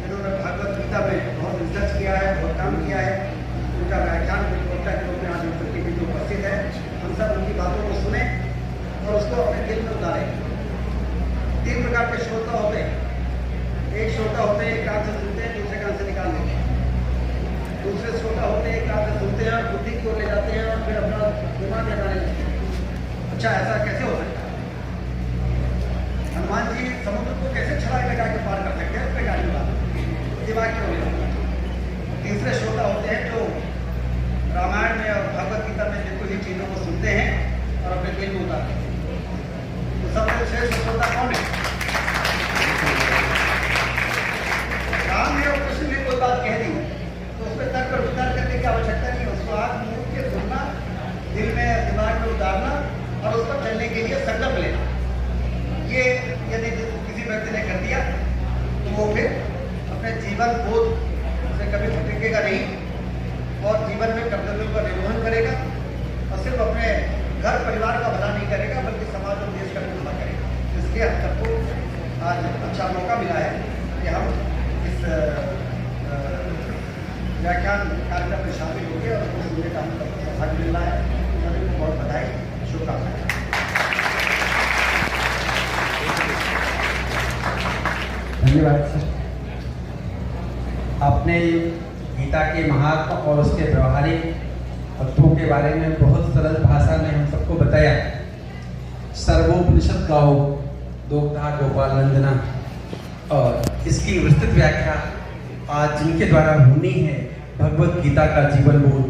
इन्होंने भगवत गीता में बहुत रिसर्च किया है, बहुत काम किया है। उनका व्याख्यान वक्ता के रूप में आज उनकी भी उपस्थित है। हम सब उनकी बातों को सुने और उसको अपने दिल में उतारें। 3 प्रकार के श्रोता होते हैं। एक श्रोता होते हैं, एक कान से सुनते हैं, दूसरे कान से निकाल देते हैं। दूसरे श्रोता होते हैं, एक कान से सुनते हैं और बुद्धि की ओर ले जाते हैं और फिर अपना दिमाग लगाने लगते हैं। अच्छा, ऐसा कैसे हो सकता है? हनुमान जी समुद्र को कैसे छलांग लगा के पार कर सकते हैं? उस पर गाड़ी बात दिमाग की ओर ले जाते हैं। तीसरे श्रोता होते हैं जो रामायण में और भगवत गीता में जिनको ही चीजों को सुनते हैं और अपने दिल में उतारते हैं। तो सबसे श्रेष्ठ श्रोता कौन है? राम ने और कृष्ण ने कोई बात कह दी तो उस पर तर्क और विचार करने की आवश्यकता नहीं है। उसको आँख मूंद के सुनना, दिल में दिमाग में उतारना और उस पर चलने के लिए संकल्प लेना। ये यदि किसी व्यक्ति ने कर दिया तो वो फिर अपने जीवन बोध से कभी भटकेगा नहीं और जीवन में कर्तव्यों का निर्वहन करेगा और सिर्फ अपने घर परिवार का भला नहीं करेगा बल्कि समाज और देश का भी भला करेगा। इसलिए हम सबको आज अच्छा मौका मिला है कि हम इस व्याख्यान कार्यक्रम में शामिल होंगे और उसको सुनने का हमको सौभाग्य मिल रहा है। सभी को बहुत बधाई, शुभकामनाएं। धन्यवाद सर। आपने गीता के महात्मा और उसके व्यवहारिक तत्वों के बारे में बहुत सरल भाषा में हम सबको बताया। सर्वोपनिषद गाओ दोग्धा गोपाल नंदना, और इसकी विस्तृत व्याख्या आज जिनके द्वारा होनी है भगवत गीता का जीवन बोध,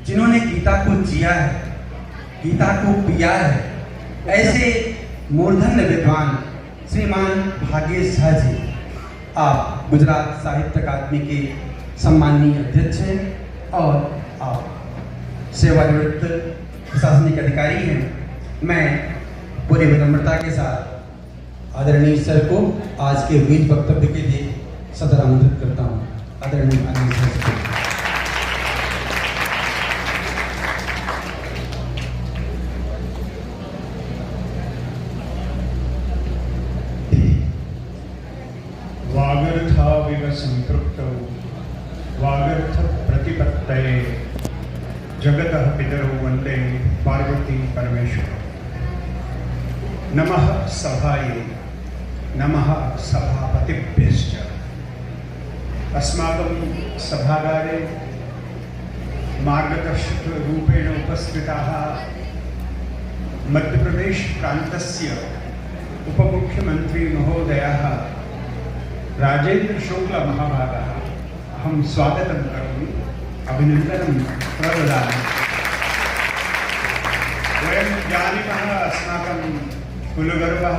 जिन्होंने गीता को जिया है, गीता को पिया है, ऐसे मूर्धन्य विद्वान श्रीमान भागेश झा जी, आप गुजरात साहित्य अकादमी के सम्माननीय अध्यक्ष हैं और आप सेवानिवृत्त प्रशासनिक अधिकारी हैं। मैं पूरी विनम्रता के साथ आदरणीय सर को आज के बीच वक्तव्य के लिए सदर आमंत्रित करता हूँ। आदरणीय सर को वागर्थाविव संपृक्तौ वागर्थ प्रतिपत्तये जगतः पितरौ वन्दे पार्वती परमेश्वरौ। नमः सभायै, नमः सभापतिभ्यश्च। अस्माकं सभागारे मार्गदर्शकरूपेण उपस्थिताः मध्यप्रदेश प्रान्तस्य उपमुख्यमन्त्री महोदयाः राजेन्द्र शुक्ल महाभागाः, अहं स्वागतं करोमि, अभिनन्दनं प्रददामि। वयं जानीमः अस्माकं कुलगुरवः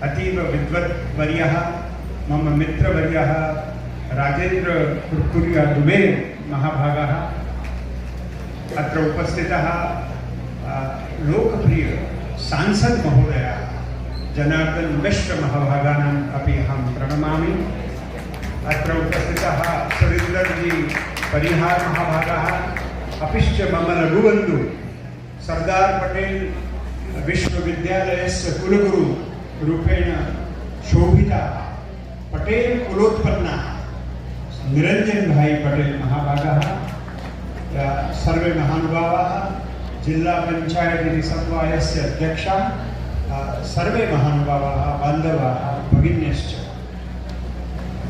अतीव विद्वद्वर्यः मम मित्रवर्यः राजेन्द्र कुर्कुरिया दुबे महाभागाः अत्र उपस्थितः लोकप्रिय सांसद महोदयाः जनार्दन मिश्र महाभागानाम् अपि अहं प्रणमामि। अत्र उपस्थितः सुरेन्द्रजी परिहार महाभागाः अपिश्च मम लघुबन्धु सरदार पटेल विश्वविद्यालयस्य कुलगुरु रूपेण शोभिताः पटेल कुलोत्पन्नाः निरंजन भाई पटेल महाभागाः, सर्वे महानुभावाः, जिल्ला पंचायत समवायस्य अध्यक्षाः, सर्वे महानुभावाः, बान्धवाः, भगिन्यश्च।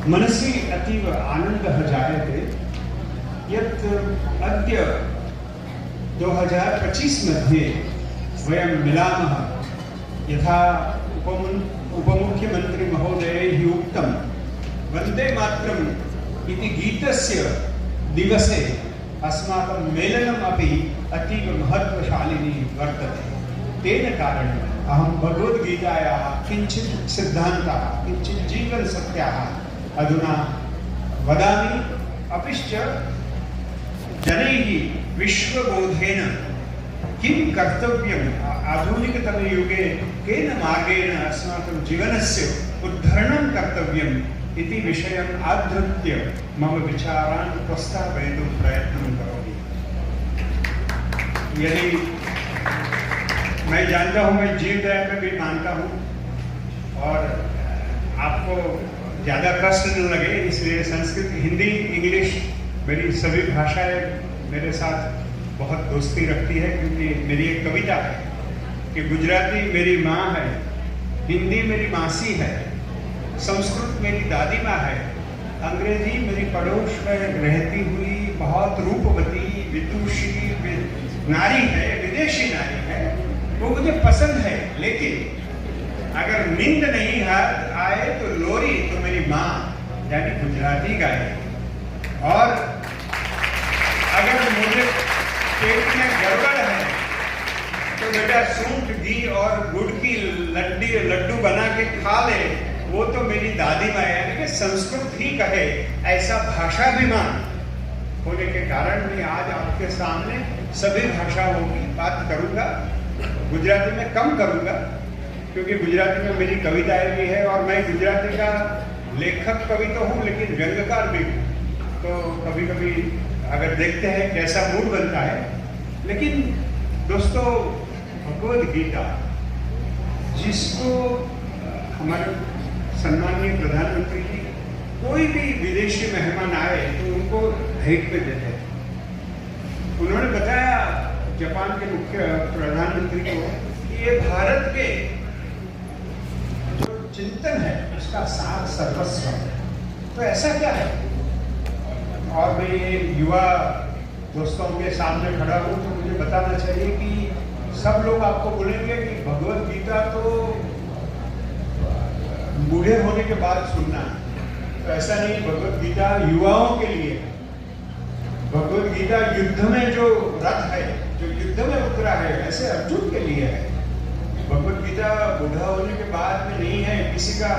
मनसि अतीव आनन्दः जायते यत् अद्य 2025 मध्ये वयं मिलामः। यथा उपमुख्यमन्त्री महोदयैः उक्तं वन्दे मातरम् इति गीतस्य दिवसे अस्माकं मेलनम् अपि अतीव महत्वशालिनी वर्तते। तेन कारणेन अहं भगवद्गीतायाः किञ्चित् सिद्धान्ताः, किञ्चित् जीवनसत्याः अधुना वदामि। अपिश्च जनैः विश्वबोधेन किं कर्तव्यम् आधुनिकतमे युगे केन मार्गेण अस्माकं जीवनस्य उद्धरणं कर्तव्यम् इति विषयम् आधृत्य मम विचारान् प्रस्तावयितुं प्रयत्नं करोमि। यदि मैं जानता हूँ, मैं जीव दया में भी मानता हूँ और आपको ज़्यादा कष्ट न लगे, इसलिए संस्कृत, हिंदी, इंग्लिश मेरी सभी भाषाएं मेरे साथ बहुत दोस्ती रखती है, क्योंकि मेरी एक कविता है कि गुजराती मेरी माँ है, हिंदी मेरी मासी है, संस्कृत मेरी दादी माँ है, अंग्रेजी मेरी पड़ोस में रहती हुई बहुत रूपवती विदुषी नारी है, विदेशी नारी है, वो मुझे पसंद है। लेकिन अगर नींद नहीं आए तो लोरी तो मेरी माँ यानी गुजराती गाए, और अगर मुझे पेट में गड़बड़ है तो बेटा सूंठ घी और गुड़ की लड्डू बना के खा ले, वो तो मेरी दादी माँ यानी कि संस्कृत ही कहे। ऐसा भाषाभिमान होने के कारण मैं आज आपके सामने सभी भाषाओं की बात करूंगा। गुजराती में कम करूंगा क्योंकि गुजराती में मेरी कविताएं भी है और मैं गुजराती का लेखक कवि तो हूँ लेकिन व्यंग्यकार भी हूँ, तो कभी कभी अगर देखते हैं कैसा मूड बनता है। लेकिन दोस्तों, भगवद गीता जिसको हमारे सम्माननीय प्रधानमंत्री जी कोई भी विदेशी मेहमान आए तो उनको भेंट में देते हैं। उन्होंने बताया जापान के मुख्य प्रधानमंत्री को कि ये भारत के जो चिंतन है उसका सार सर्वस्व है। तो ऐसा क्या है? और मैं ये युवा दोस्तों के सामने खड़ा हूँ तो मुझे बताना चाहिए कि सब लोग आपको बोलेंगे कि भगवद गीता तो बूढ़े होने के बाद सुनना, तो ऐसा नहीं। भगवद गीता युवाओं के लिए, भगवत गीता युद्ध में जो रथ है, जो युद्ध में उतरा है, ऐसे अर्जुन के लिए है। भगवत गीता बूढ़ा होने के बाद में नहीं है, किसी का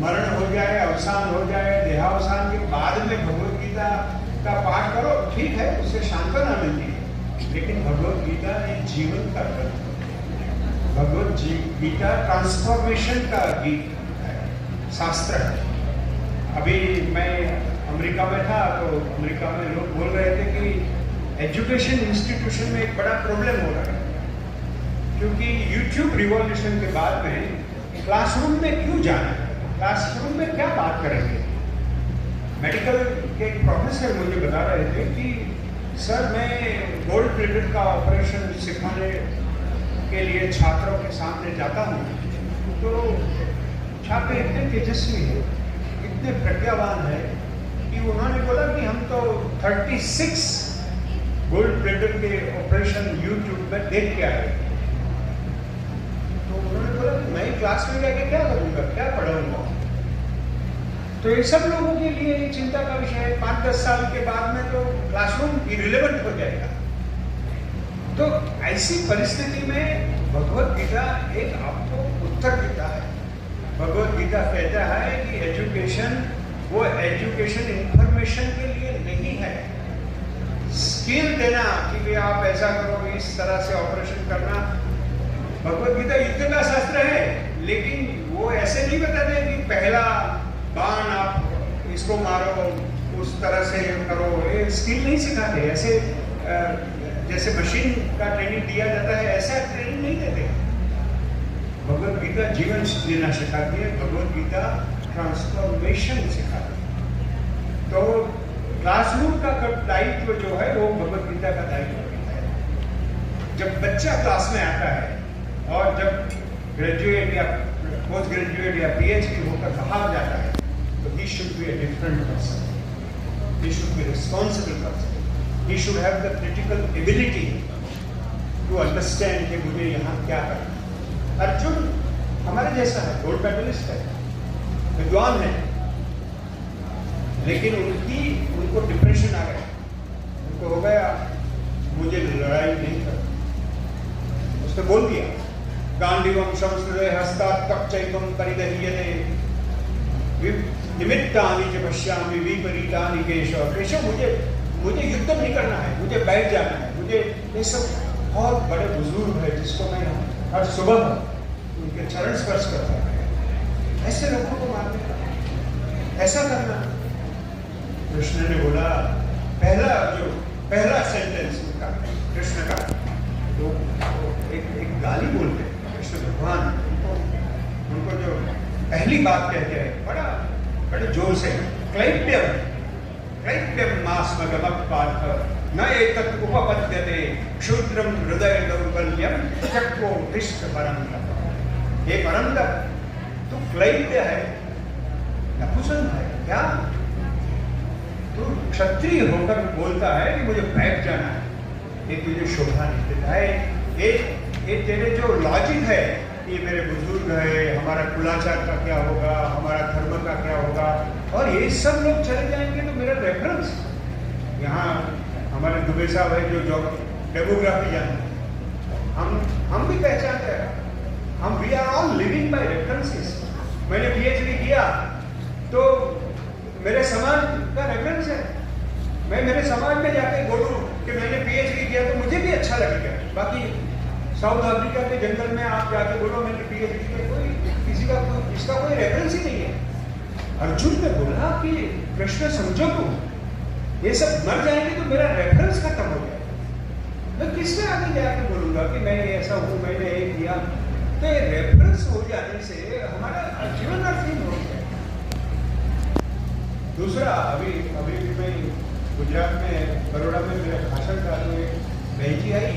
मरण हो जाए, अवसान हो जाए, देहावसान के बाद में भगवत गीता का पाठ करो, ठीक है, उससे सांत्वना मिलती है, लेकिन भगवत गीता एक जीवन का ग्रंथ है। भगवत गीता ट्रांसफॉर्मेशन का गीत है, शास्त्र है। अभी मैं अमेरिका में था, तो अमेरिका में लोग बोल रहे थे कि एजुकेशन इंस्टीट्यूशन में एक बड़ा प्रॉब्लम हो रहा है, क्योंकि यूट्यूब रिवॉल्यूशन के बाद में क्लासरूम में क्यों जाना है, क्लासरूम में क्या बात करेंगे। मेडिकल के एक प्रोफेसर मुझे बता रहे थे कि सर मैं गोल्ड प्लेटेड का ऑपरेशन सिखाने के लिए छात्रों के सामने जाता हूँ, तो छात्र इतने तेजस्वी है, इतने प्रज्ञावान है कि उन्होंने बोला कि हम तो 36 गोल्ड प्लेटेड के ऑपरेशन यूट्यूब में देख के आए। तो उन्होंने बोला कि मैं क्लास में जाके क्या करूँगा, क्या पढ़ाऊँगा। तो ये सब लोगों के लिए ये चिंता का विषय है। 5-10 साल के बाद में तो क्लासरूम इरिलेवेंट हो जाएगा। तो ऐसी परिस्थिति में भगवत गीता एक आपको उत्तर देता है। भगवत गीता कहता है कि एजुकेशन, वो एजुकेशन इंफॉर्मेशन के लिए नहीं है, स्किल देना कि भी आप ऐसा करो, इस तरह से ऑपरेशन करना। भगवत गीता युद्ध का शास्त्र है, लेकिन वो ऐसे नहीं बताते कि पहला बाण आप इसको मारो, उस तरह से करो, ये स्किल नहीं सिखाते। ऐसे जैसे मशीन का ट्रेनिंग दिया जाता है, ऐसा ट्रेनिंग नहीं देते। भगवत गीता जीवन जीना सिखाती है, भगवत गीता ट्रांसफॉर्मेशन सिखाती है। तो क्लासरूम का दायित्व जो है वो भगवत गीता का दायित्व है। जब बच्चा क्लास में आता है और जब ग्रेजुएट या पोस्ट ग्रेजुएट या पीएचडी होकर बाहर जाता है, तो he should be a different person. He should be a responsible person. He should have the critical ability to understand कि मुझे यहाँ क्या करना है। अर्जुन हमारे जैसा है, गोल्ड मेडलिस्ट है, विद्वान है, लेकिन उनको डिप्रेशन आ गया, उनको हो गया मुझे लड़ाई नहीं करनी। उसने बोल दिया गांडीवम संस्कृते हस्तात् कच्चैकं परिदह्यते निमित्तानि च पश्यामि विपरीतानि केशव। केशव मुझे युद्ध नहीं करना है, मुझे बैठ जाना है, मुझे ये सब बहुत बड़े बुजुर्ग है जिसको मैं हर सुबह उनके चरण स्पर्श करता हूँ, ऐसे लोगों को मारने का, ऐसा करना। कृष्ण ने बोला, पहला सेंटेंस उनका कृष्ण का, तो एक गाली बोलते कृष्ण भगवान उनको जो पहली बात कहते हैं बड़े जोर से, क्लैप्यम मास्मगमः पार्थ न एतत् उपपद्यते क्षुद्रम हृदय दौर्बल्यम चक्रो विष्ट परम तप। हे परम तप, तू क्लैप्य है, नपुंसक है क्या? तू क्षत्रिय होकर बोलता है कि मुझे बैठ जाना है, ये तुझे शोभा नहीं देता है। ये तेरे जो लॉजिक है, ये मेरे बुजुर्ग है, हमारा कुलाचार का क्या होगा, हमारा धर्म का क्या होगा, और ये सब लोग चले जाएंगे तो मेरा रेफरेंस, यहाँ हमारे दुबे साहब है जो डेमोग्राफी जानते हैं, हम भी पहचानते हैं, हम we are all living by references. मैंने पीएचडी किया तो मेरे समाज का रेफरेंस है, मैं मेरे समाज में जाके बोलूं कि मैंने पीएचडी किया तो मुझे भी अच्छा लगेगा। बाकी साउथ अफ्रीका के जंगल में आप जाके बोलो मैंने पीएचडी किया, इसका कोई रेफरेंस ही नहीं है। अर्जुन ने बोला कि कृष्ण समझो तुम, ये सब मर जाएंगे तो मेरा रेफरेंस खत्म हो जाएगा, मैं किसमें आगे जाके बोलूंगा कि मैं ऐसा हूँ, मैंने ये किया। तो ये रेफरेंस हो जाने से हमारा जीवन अर्थहीन हो गया। दूसरा, अभी मैं गुजरात में बड़ौदा में मेरा भाषण था, तो बहन जी आई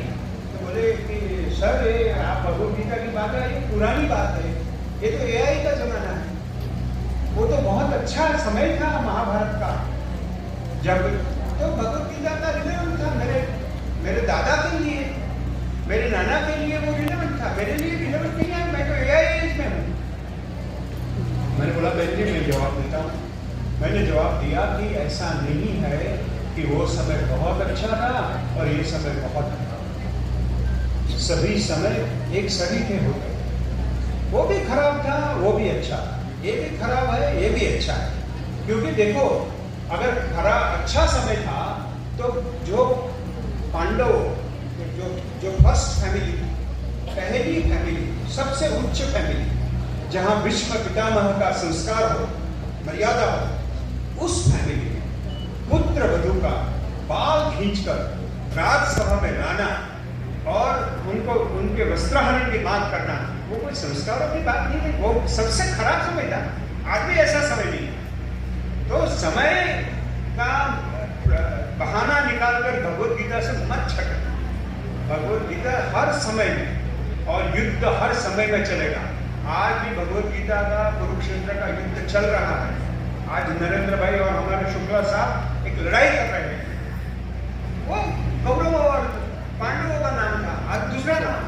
तो बोले कि सर ये आप भगवद गीता की बात है, ये पुरानी बात है, ये तो एआई का जमाना है। वो तो बहुत अच्छा समय था महाभारत का, जब तो भगवद गीता का रिलेवेंट था मेरे दादा के लिए, मेरे नाना के लिए वो रिलेवेंट था, मेरे लिए रिलेवेंट नहीं है, मैं तो एआई एज में हूँ। मैंने बोला बहन जी मैं जवाब देता हूँ। मैंने जवाब दिया कि ऐसा नहीं है कि वो समय बहुत अच्छा था और ये समय बहुत खराब। सभी समय एक सरीखे हो गए, वो भी खराब था, वो भी अच्छा था, ये भी खराब है, ये भी अच्छा है। क्योंकि देखो, अगर अच्छा समय था तो जो पांडव, जो फर्स्ट फैमिली, पहली फैमिली, सबसे उच्च फैमिली, जहां भीष्म पितामह का संस्कार हो, मर्यादा हो, उस फैमिली में पुत्र वधू का बाल खींचकर राजसभा में लाना और उनको उनके वस्त्रहरण की बात करना, वो कोई संस्कारों की बात नहीं है, वो सबसे खराब समय था। आज भी ऐसा समय नहीं है। तो समय का बहाना निकालकर भगवत गीता से मत छटना। भगवत गीता हर समय में, और युद्ध हर समय में चलेगा। आज भी भगवत गीता का, कुरुक्षेत्र का युद्ध चल रहा है। आज नरेंद्र भाई और हमारे शुक्ला साहब एक लड़ाई कर रहे हैं। वो कौरवों और पांडवों का नाम था, आज दूसरा नाम,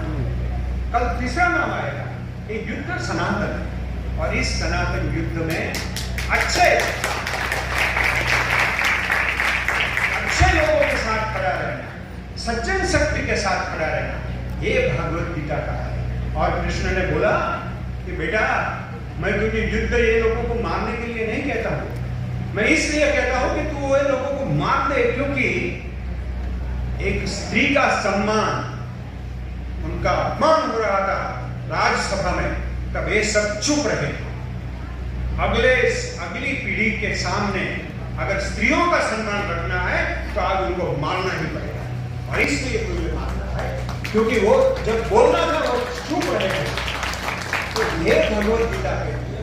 कल तीसरा नाम आएगा। ये युद्ध सनातन है, और इस सनातन युद्ध में अच्छे लोगों के साथ खड़ा रहना, सज्जन शक्ति के साथ खड़ा रहना, ये भगवत गीता का है। और कृष्ण ने बोला कि बेटा, मैं तुझे युद्ध ये लोगों को मारने के लिए नहीं कहता हूं, मैं इसलिए कहता हूं कि तू ये लोगों को मार दे, क्योंकि एक स्त्री का सम्मान, उनका अपमान हो रहा था राजसभा में, तब ये सब चुप रहे। अगली पीढ़ी के सामने अगर स्त्रियों का सम्मान रखना है तो आज उनको मारना ही पड़ेगा, और इसलिए मुझे मारना है क्योंकि वो जब बोलना था वो चुप रहे थे। तो ये भगवत गीता कहती है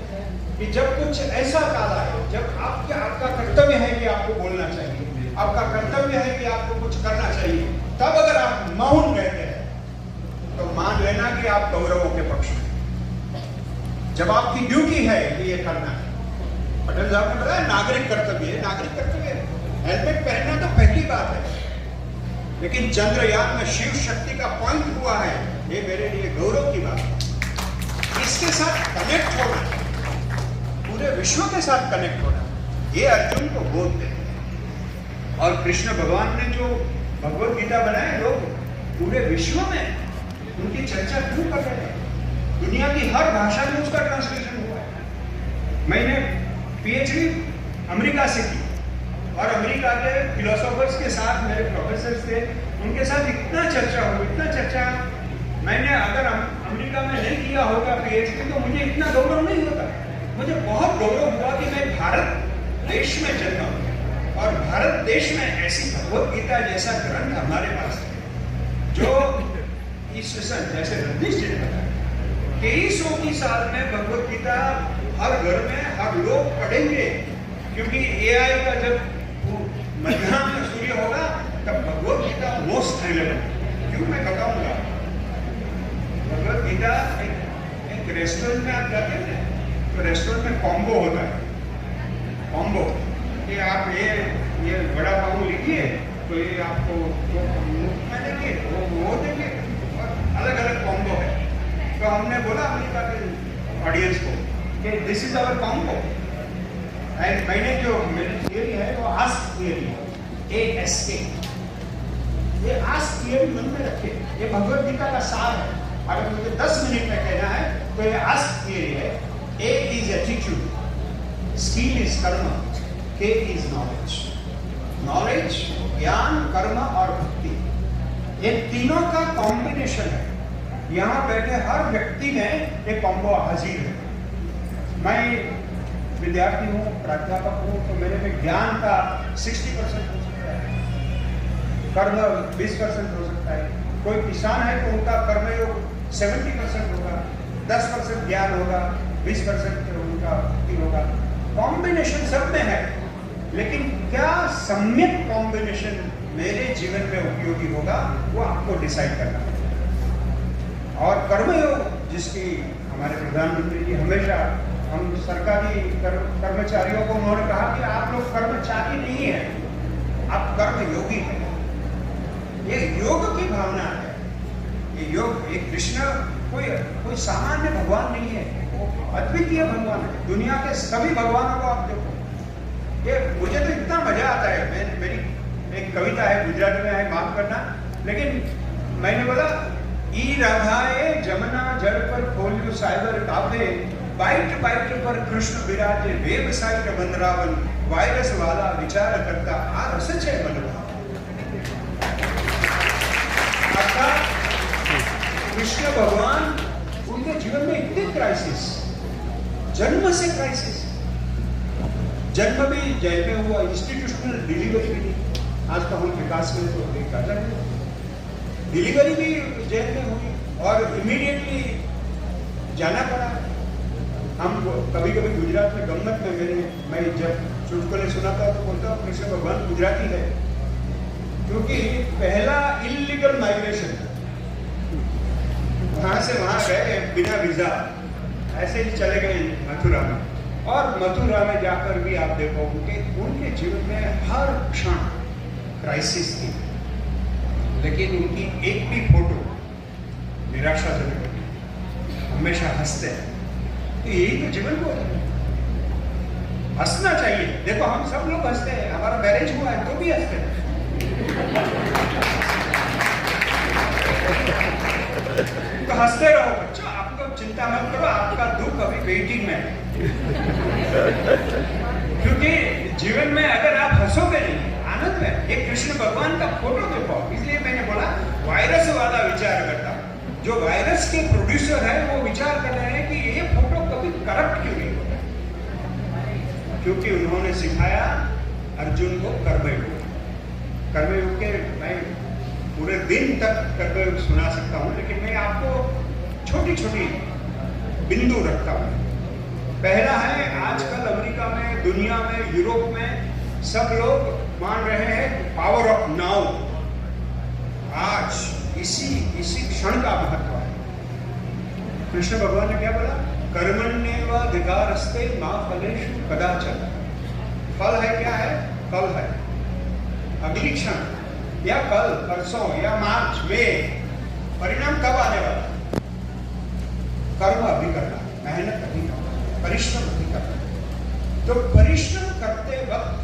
कि जब कुछ ऐसा काल आए, जब आपका कर्तव्य है कि आपको बोलना चाहिए, आपका कर्तव्य है कि आपको कुछ करना चाहिए, तब अगर आप मौन रहते हैं तो मान लेना कि आप कौरवों के पक्ष में। जब आपकी ड्यूटी है कि ये करना है, पटेल साहब ने बताया नागरिक कर्तव्य है, नागरिक कर्तव्य है। हेलमेट पहनना तो पहली बात है, लेकिन चंद्रयान में शिव शक्ति का पॉइंट हुआ है, ये मेरे लिए गौरव की बात है। इसके साथ कनेक्ट होना, पूरे विश्व के साथ कनेक्ट होना, ये अर्जुन को बोध देते हैं। और कृष्ण भगवान ने जो भगवत गीता बनाए, लोग पूरे विश्व में उनकी चर्चा क्यों कर रहे हैं? दुनिया की हर भाषा में उसका ट्रांसलेशन हुआ है। मैंने पीएचडी अमेरिका से की, और अमेरिका के फिलोसोफर्स के साथ, मेरे प्रोफेसर थे, उनके साथ इतना चर्चा हुई, इतना चर्चा। मैंने अगर अमेरिका में नहीं किया होगा पीएचडी तो मुझे इतना गौरव नहीं होता। मुझे बहुत गौरव हुआ कि मैं भारत देश में जन्मा हूँ, और भारत देश में ऐसी भगवत गीता जैसा ग्रंथ हमारे पास है, जो ईश्वर जैसे रजनीश जी ने बताया 2300 साल में भगवत गीता हर घर में हर लोग पढ़ेंगे, क्योंकि एआई का जब मध्याह्न में सूर्य होगा तब भगवत गीता मोस्ट रिलेवेंट। क्यों मैं बताऊंगा, भगवत गीता एक रेस्टोरेंट में आप जाते हैं तो रेस्टोरेंट में कॉम्बो होता है। कॉम्बो कि आप ये बड़ा पाव लीजिए तो ये आपको मुफ्त में देंगे, वो देंगे, और अलग अलग कॉम्बो है। तो हमने बोला अमेरिका के ऑडियंस को कि this is our combo. And मैंने जो मेरी थियरी है वो आस्क थियरी है, ASK। ये आस्क थियरी मन में रखे, ये भगवत गीता का सार है। अगर मुझे 10 मिनट में कहना है तो ये आस्क थियरी है। A is attitude, skill is कर्म, K is knowledge। नॉलेज, ज्ञान, कर्म और भक्ति, ये तीनों का कॉम्बिनेशन है। यहाँ बैठे हर व्यक्ति में एक कॉम्बो हाजिर है। मैं विद्यार्थी हूँ, प्राध्यापक हूँ, तो मेरे में ज्ञान का 60% हो सकता है, कर्म 20% हो सकता है। कोई किसान है तो उनका कर्मयोग 70% होगा, 10% ज्ञान होगा, 20% उनका भक्ति होगा। कॉम्बिनेशन सब में है, लेकिन क्या सम्यक कॉम्बिनेशन मेरे जीवन में उपयोगी होगा वो आपको डिसाइड करना है। और कर्मयोग, जिसकी हमारे प्रधानमंत्री जी हमेशा हम सरकारी कर्मचारियों को उन्होंने कहा कि आप लोग कर्मचारी नहीं हैं, आप कर्मयोगी हैं। ये योग की भावना है। ये योग, ये कृष्ण कोई सामान्य भगवान नहीं है, वो अद्वितीय भगवान है। दुनिया के सभी भगवानों को आप देखो, ये मुझे तो इतना मजा आता है। मेरी एक कविता है, गुजराती में है, माफ करना, लेकिन मैंने बोला ई राधाए जमुना जल पर खोल्यो साइबर काफे, बाइट बाइट पर कृष्ण विराजे, वेबसाइट बंदरावन, वायरस वाला विचार करता आ रस है मनोभाव। कृष्ण भगवान, उनके जीवन में इतने क्राइसिस, जन्म से क्राइसिस, जन्म भी जेल में हुआ, इंस्टीट्यूशनल डिलीवरी भी नहीं, आज का हम विकास में तो देखा जाए, डिलीवरी भी जेल में हुई और इमीडिएटली जाना पड़ा। हम कभी कभी गुजरात में गम्मत में मैं जब चुटकुले सुनाता तो बोलता हूँ कृष्ण भगवान गुजराती है, क्योंकि पहला इलीगल माइग्रेशन, वहां से वहां गए बिना वीजा, ऐसे ही चले गए मथुरा में, और मथुरा में जाकर भी आप देखो उनके जीवन में हर क्षण क्राइसिस थी, लेकिन उनकी एक भी फोटो निराशाजनक नहीं, हमेशा हंसते हैं। तो यही तो जीवन को हंसना चाहिए। देखो हम सब लोग हंसते हैं, हमारा मैरिज हुआ है तो भी हंसते हैं। तो हंसते रहो बच्चों, आपको चिंता मत करो, आपका दुख अभी वेटिंग में है। क्योंकि जीवन में अगर आप हंसोगे नहीं, आनंद में, एक कृष्ण भगवान का फोटो देखो, इसलिए मैंने बोला वायरस वाला विचार करता, जो वायरस के प्रोड्यूसर है वो विचार कर रहे हैं कि ये फोटो कभी करप्ट क्यों नहीं होता, क्योंकि उन्होंने सिखाया अर्जुन को कर्मयोग। कर्मयोग के मैं पूरे दिन तक कर्मयोग सुना सकता हूँ, लेकिन मैं आपको छोटी छोटी बिंदु रखता हूँ। पहला है, आजकल अमेरिका में, दुनिया में, यूरोप में सब लोग मान रहे हैं पावर ऑफ नाउ, आज इसी क्षण का महत्व है। कृष्ण भगवान ने क्या बोला? कर्मण्येवाधिकारस्ते मा फलेषु कदाचन। फल है क्या है? कल है, अगली क्षण या कल, परसों या मार्च में, परिणाम कब आने वाला? कर्म अभी करना, मेहनत अभी करना, परिश्रम अभी करना। तो परिश्रम करते वक्त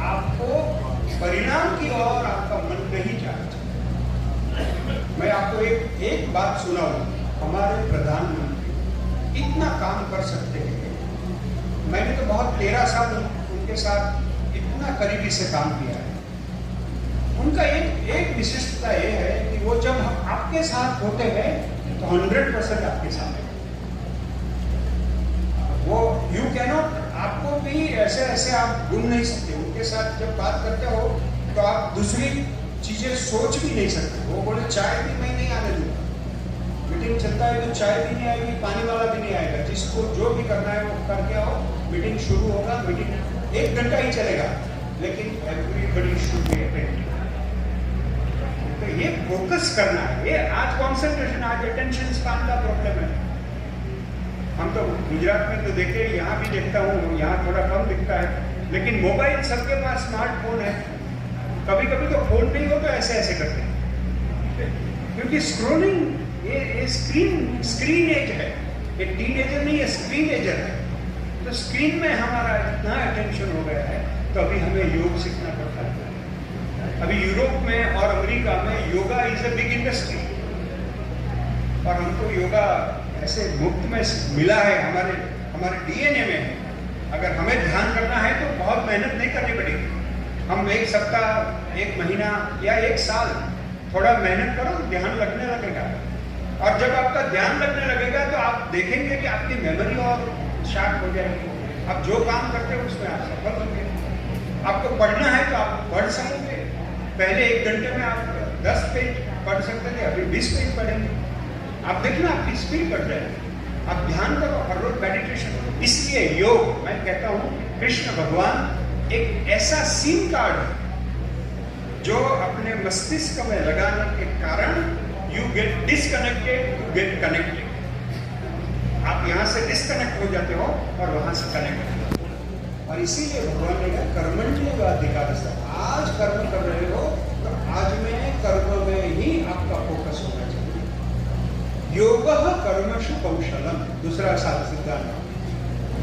आपको परिणाम की ओर आपका मन नहीं जाना चाहिए। मैं आपको एक बात सुनाऊं, हमारे प्रधानमंत्री इतना काम कर सकते हैं। मैंने तो बहुत 13 साल उनके साथ इतना करीबी से काम किया है। उनका एक विशिष्टता ये है कि वो जब आपके साथ होते हैं तो 100% आपके साथ है। वो यू कैनॉट, आपको भी ऐसे आप भूल नहीं सकते। उनके साथ जब बात करते हो तो आप दूसरी चीजें सोच भी नहीं सकते। वो बोले चाय भी मैं नहीं आने दूंगा, मीटिंग चलता है तो चाय भी नहीं आएगी, पानी वाला भी नहीं आएगा, जिसको जो भी करना है वो करके आओ, मीटिंग शुरू होगा, मीटिंग 1 घंटा ही चलेगा, लेकिन एवरीबॉडी शुड बी अटेंटिव। तो ये फोकस करना है, ये आज कॉन्सेंट्रेशन, आज अटेंशन स्पैन का प्रॉब्लम है। हम तो गुजरात में तो देखे, यहाँ भी देखता हूँ, यहाँ थोड़ा कम दिखता है, लेकिन मोबाइल सबके पास, स्मार्टफोन है। कभी कभी तो फोन नहीं हो तो ऐसे करते हैं, क्योंकि स्क्रोलिंग, ये स्क्रीन एज है, ये टीनेजर नहीं है, स्क्रीन एजर है। तो स्क्रीन में हमारा इतना अटेंशन हो गया है, तो अभी हमें योग सीखना पड़ता है। अभी यूरोप में और अमेरिका में yoga is a big industry, और हमको योगा ऐसे मुफ्त में मिला है, हमारे डीएनए में है। अगर हमें ध्यान करना है तो बहुत मेहनत नहीं करनी पड़ेगी। हम 1 सप्ताह, 1 महीना या 1 साल थोड़ा मेहनत करो, ध्यान लगने लगेगा। और जब आपका ध्यान लगने लगेगा तो आप देखेंगे कि आपकी मेमोरी और शार्प हो जाएगी। आप जो काम करते हो उसमें आप सफल होंगे। आपको पढ़ना है तो आप पढ़ सकोगे। पहले 1 घंटे में आप 10 पेज पढ़ सकते थे, अभी 20 पेज पढ़ेंगे। आप देखना आपकी स्पीड बढ़ जाएगी। आप ध्यान करो, हर रोज मेडिटेशन। इसलिए योग, मैं कहता हूँ कृष्ण भगवान एक ऐसा सिम कार्ड है जो अपने मस्तिष्क में लगाने के कारण you get disconnected to get connected. आप यहाँ से डिस्कनेक्ट हो जाते हो और वहां से कनेक्ट हो जाते हो। और इसीलिए भगवान ने कहा कर्मण्येवाधिकार। आज कर्म कर रहे हो तो आज में कर्म में ही आपका फोकस होना चाहिए। योगः कर्मसु कौशलम, दूसरा सिद्धांत।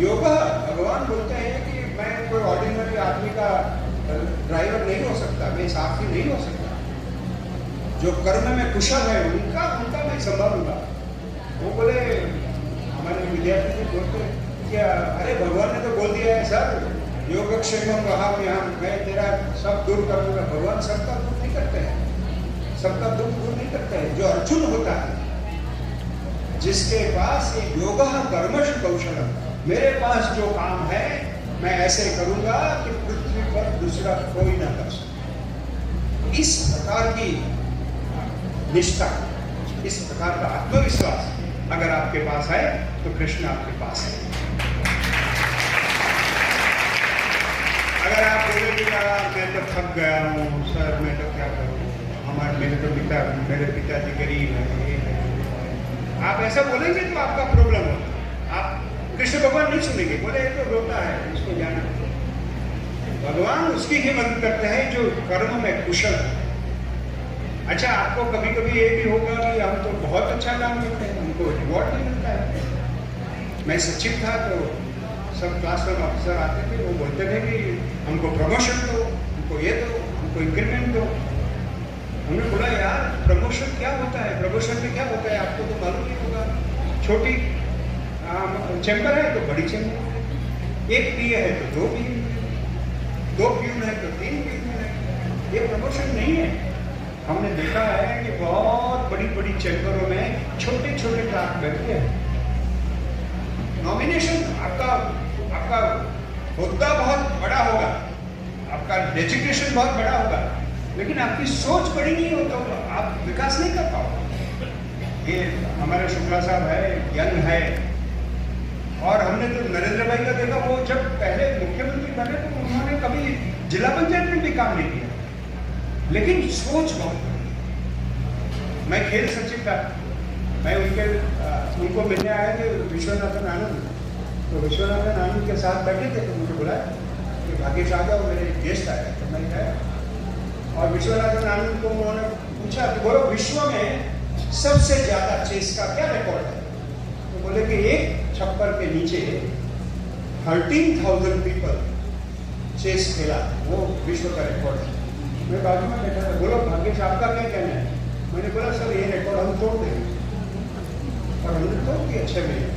योग, भगवान बोलते हैं कि मैं कोई ऑर्डिनरी आदमी का ड्राइवर नहीं हो सकता, मैं साथी नहीं हो सकता। जो कर्म में कुशल है उनका मैं संभालूंगा। वो बोले, हमारे विद्यार्थी को बोलते क्या, अरे भगवान ने तो बोल दिया है सर, योगक्षेमम कहा मैं तेरा सब दूर कर दूंगा। भगवान सबका दूर नहीं करते हैं, सबका दुख दूर नहीं करते हैं। जो अर्जुन होता है, जिसके पास ये योग कर्मश कौशलम, मेरे पास जो काम है मैं ऐसे करूंगा कि पृथ्वी पर दूसरा कोई ना कर सके। इस प्रकार की निष्ठा, इस प्रकार का आत्मविश्वास अगर आपके पास है तो कृष्ण आपके पास है। अगर आप बोले कि मैं तो थक गया हूँ सर, मैं तो क्या करूँ, मेरे पिताजी गरीब है, ये है, आप ऐसा बोलेंगे तो आपका प्रॉब्लम होगा। आप कृष्ण भगवान नहीं सुनेंगे, बोले ये तो रोता है, उसको जाना। भगवान उसकी ही मदद करते हैं जो कर्म में कुशल है। अच्छा, आपको कभी कभी ये भी होगा कि हम तो बहुत अच्छा काम करते हैं, हमको रिवॉर्ड नहीं मिलता है। मैं सचिव था तो सब क्लास वन ऑफिसर आते थे, वो बोलते थे कि हमको प्रमोशन दो, हमको ये दो, हमको इंक्रीमेंट दो। हमने बोला यार प्रमोशन क्या होता है, प्रमोशन में क्या होता है आपको तो मालूम नहीं होगा। छोटी चैम्बर है तो बड़ी चैम्बर, एक पीए है तो दो पीए, दो प्यून है तो तीन प्यून है, ये प्रमोशन नहीं है। हमने देखा है कि बहुत बड़ी बड़ी चैम्बरों में छोटे छोटे क्लार्क बैठते हैं। नॉमिनेशन आपका हुद्दा बहुत बड़ा होगा, आपका डेजिग्नेशन बहुत बड़ा होगा, लेकिन आपकी सोच बड़ी नहीं हो तो आप विकास नहीं कर पाओगे। ये हमारे शुक्ला साहब है, यंग है, और हमने तो नरेंद्र भाई का देखा, वो जब पहले मुख्यमंत्री बने तो उन्होंने कभी जिला पंचायत में भी काम नहीं किया, लेकिन सोच बहुत। मैं खेल सचिव था, मैं उनको मिलने आया थे विश्वनाथन आनंद, तो विश्वनाथन आनंद के साथ बैठे थे तो मुझे बुलाया कि भाग्यश आ जाओ, मेरे गेस्ट आए, तो मैं गया। और विश्वनाथन आनंद को उन्होंने पूछा कि बोलो विश्व में सबसे ज्यादा चेस का क्या रिकॉर्ड है, तो बोले कि एक छप्पर के नीचे 13,000 पीपल चेस खेला, वो विश्व का रिकॉर्ड है। मैं बाजू में बैठा था, बोलो भाग्यश आपका क्या कहना है? मैंने बोला सर ये रिकॉर्ड हम तोड़ देंगे, और हमने तोड़ दिया 6 महीने।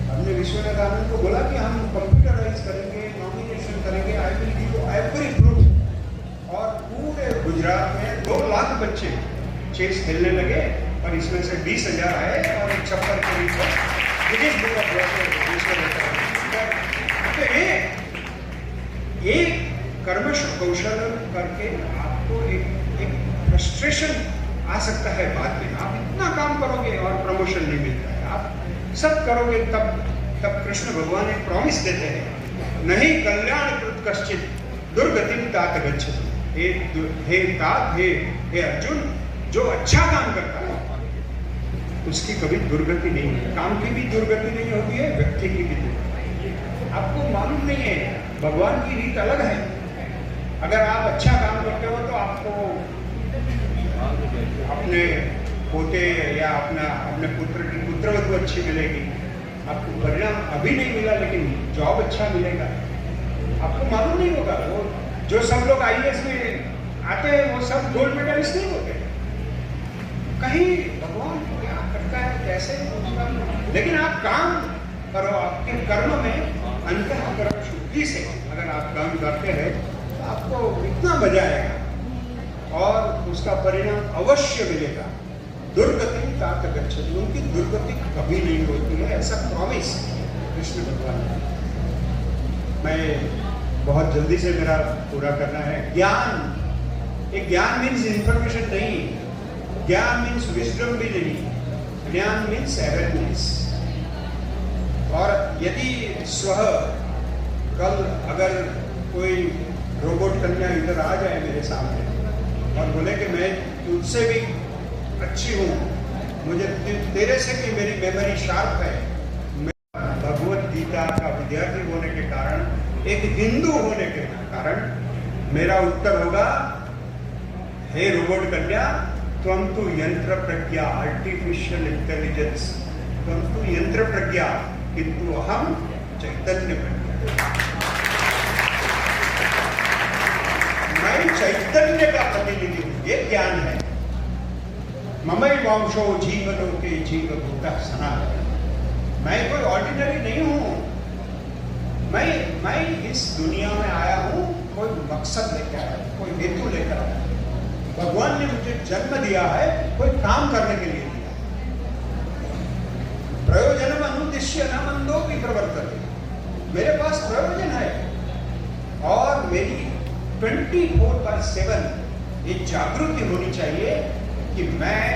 हमने विश्वनाथ आनंद को बोला कि हम कंप्यूटराइज करेंगे, नॉमिनेशन करेंगे, I will give you every proof. और पूरे गुजरात में 2 लाख बच्चे चेस खेलने लगे, और इसमें से 20,000 आए, और एक छप्पर के नीचे तो ये कर्मश कौशल करके आपको एक फ्रस्ट्रेशन आ सकता है बाद में। आप इतना काम करोगे और प्रमोशन नहीं मिलता है, आप सब करोगे तब कृष्ण भगवान एक प्रॉमिस देते हैं, नहीं कल्याण कृत कश्चित दुर्गतिम तात गच्छति। हे तात, हे अर्जुन, जो अच्छा काम करता है उसकी कभी दुर्गति नहीं है। काम की भी दुर्गति नहीं होती है, व्यक्ति की भी दुर्गति। आपको मालूम नहीं है, भगवान की रीत अलग है। अगर आप अच्छा काम करते हो तो आपको अपने पोते या अपने पुत्र की पुत्रवधू अच्छी मिलेगी, आपको परिणाम अभी नहीं मिला लेकिन जॉब अच्छा मिलेगा। आपको मालूम नहीं होगा, वो जो सब लोग IAS में आते हैं वो सब गोल्ड मेडलिस्ट नहीं होते, कहीं भगवान क्या करता है कैसे, लेकिन आप काम करो, आपके कर्म में अंतःकरण शुद्धि से अगर आप काम करते हैं तो आपको इतना मजा आएगा और उसका परिणाम अवश्य मिलेगा। दुर्गति तात गच्छति, उनकी दुर्गति कभी नहीं होती है, ऐसा प्रॉमिस कृष्ण भगवान ने। मैं बहुत जल्दी से मेरा पूरा करना है। ज्ञान, एक ज्ञान मीन्स इंफॉर्मेशन नहीं, ज्ञान मीन्स विजडम भी नहीं, ज्ञान मीन्स अवेयरनेस। और यदि कल अगर कोई रोबोट कन्या इधर आ जाए मेरे सामने और बोले कि मैं तुझसे भी अच्छी हूँ, मुझे तेरे से भी मेरी मेमोरी शार्प है, मैं भगवत गीता का विद्यार्थी होने के कारण, एक हिंदू होने के कारण मेरा उत्तर होगा, हे रोबोट कन्या, त्वं तु यंत्र प्रज्ञा, आर्टिफिशियल इंटेलिजेंस, त्वं तु यंत्र प्रज्ञा, किंतु अहम चैतन्य प्रज्ञा। चैतन्य का प्रतिनिधि हूं, ये ज्ञान है। ममई वंशो जीवलोके जीवभूतः सनातन। मैं कोई ऑर्डिनरी नहीं हूं। मैं इस दुनिया में आया हूं कोई मकसद लेकर आया, कोई हेतु लेकर आया। भगवान ने मुझे जन्म दिया है कोई काम करने के लिए दिया। प्रयोजनम अनुद्दिश्य न मंदो भी प्रवर्तते। मेरे पास प्रयोजन है और मेरी 24/7 ये जागृति होनी चाहिए कि मैं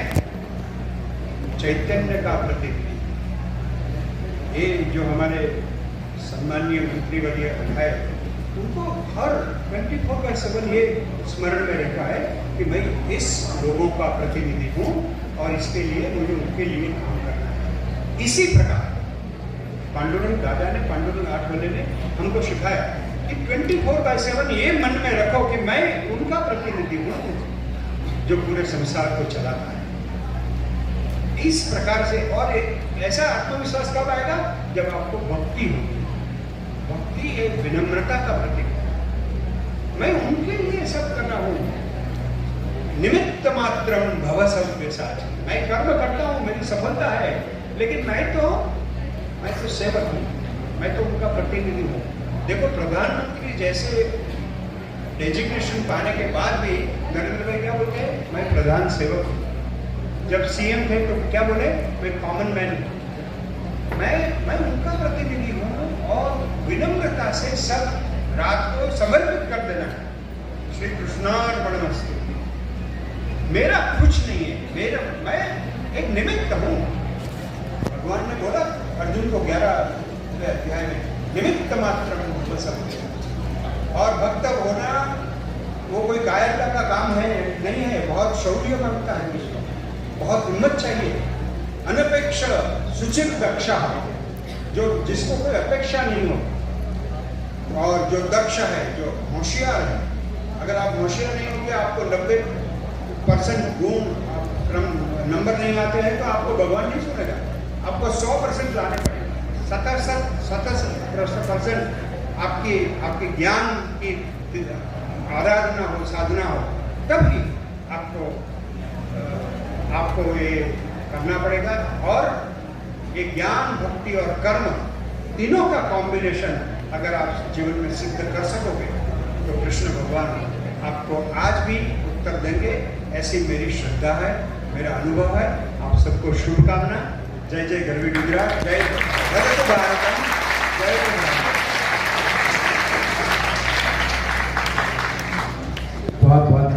चैतन्य का प्रतिनिधि। ये जो हमारे सम्मानीय मंत्रीवर्य है उनको हर 24/7 ये स्मरण में रहता है कि मैं इस लोगों का प्रतिनिधि हूं और इसके लिए मुझे उनके लिए काम करना है। इसी प्रकार पांडुरंग दादा ने, पांडुरंग आठवले ने हमको सिखाया कि 24/7 ये मन में रखो कि मैं उनका प्रतिनिधि हूं जो पूरे संसार को चलाता है। इस प्रकार से और एक ऐसा आत्मविश्वास कब आएगा जब आपको भक्ति होगी। भक्ति एक विनम्रता का प्रतीक है। मैं उनके लिए सब करना हूं। निमित्त मात्रम भव सव्यसाची। मैं कर्म करता हूं, मेरी सफलता है, लेकिन मैं तो सेवक हूं, मैं तो उनका प्रतिनिधि हूं। देखो प्रधानमंत्री जैसे डेजिग्नेशन पाने के बाद भी नरेंद्र भाई क्या बोलते हैं, मैं प्रधान सेवक हूं। जब सीएम थे तो क्या बोले, मैं कॉमन मैन हूं। मैं उनका प्रतिनिधि हूं और विनम्रता से सब रात को समर्पित कर देना है। श्री कृष्णार्पणमस्तु। मेरा कुछ नहीं है, मैं एक निमित्त हूं। भगवान ने बोला अर्जुन को 11वें अध्याय में, निमित्त मात्र और भक्त होना वो कोई कायरता का काम है नहीं है, बहुत शौर्य मांगता है, बहुत हिम्मत चाहिए। अनपेक्ष सुचित दक्षा, जो जिसको कोई अपेक्षा नहीं हो और जो दक्ष है, जो होशियार है। अगर आप होशियार नहीं होंगे, आपको 90% गुण नंबर नहीं आते हैं तो आपको भगवान नहीं सुनेगा। आपको 100% लाने पड़ेगा। 70% आपकी ज्ञान की आराधना हो, साधना हो, तभी आपको ये करना पड़ेगा। और ये ज्ञान, भक्ति और कर्म तीनों का कॉम्बिनेशन अगर आप जीवन में सिद्ध कर सकोगे तो कृष्ण भगवान आपको आज भी उत्तर देंगे, ऐसी मेरी श्रद्धा है, मेरा अनुभव है। आप सबको शुभकामना। जय जय गरवी गुजरात, जय भारत, जय भारत।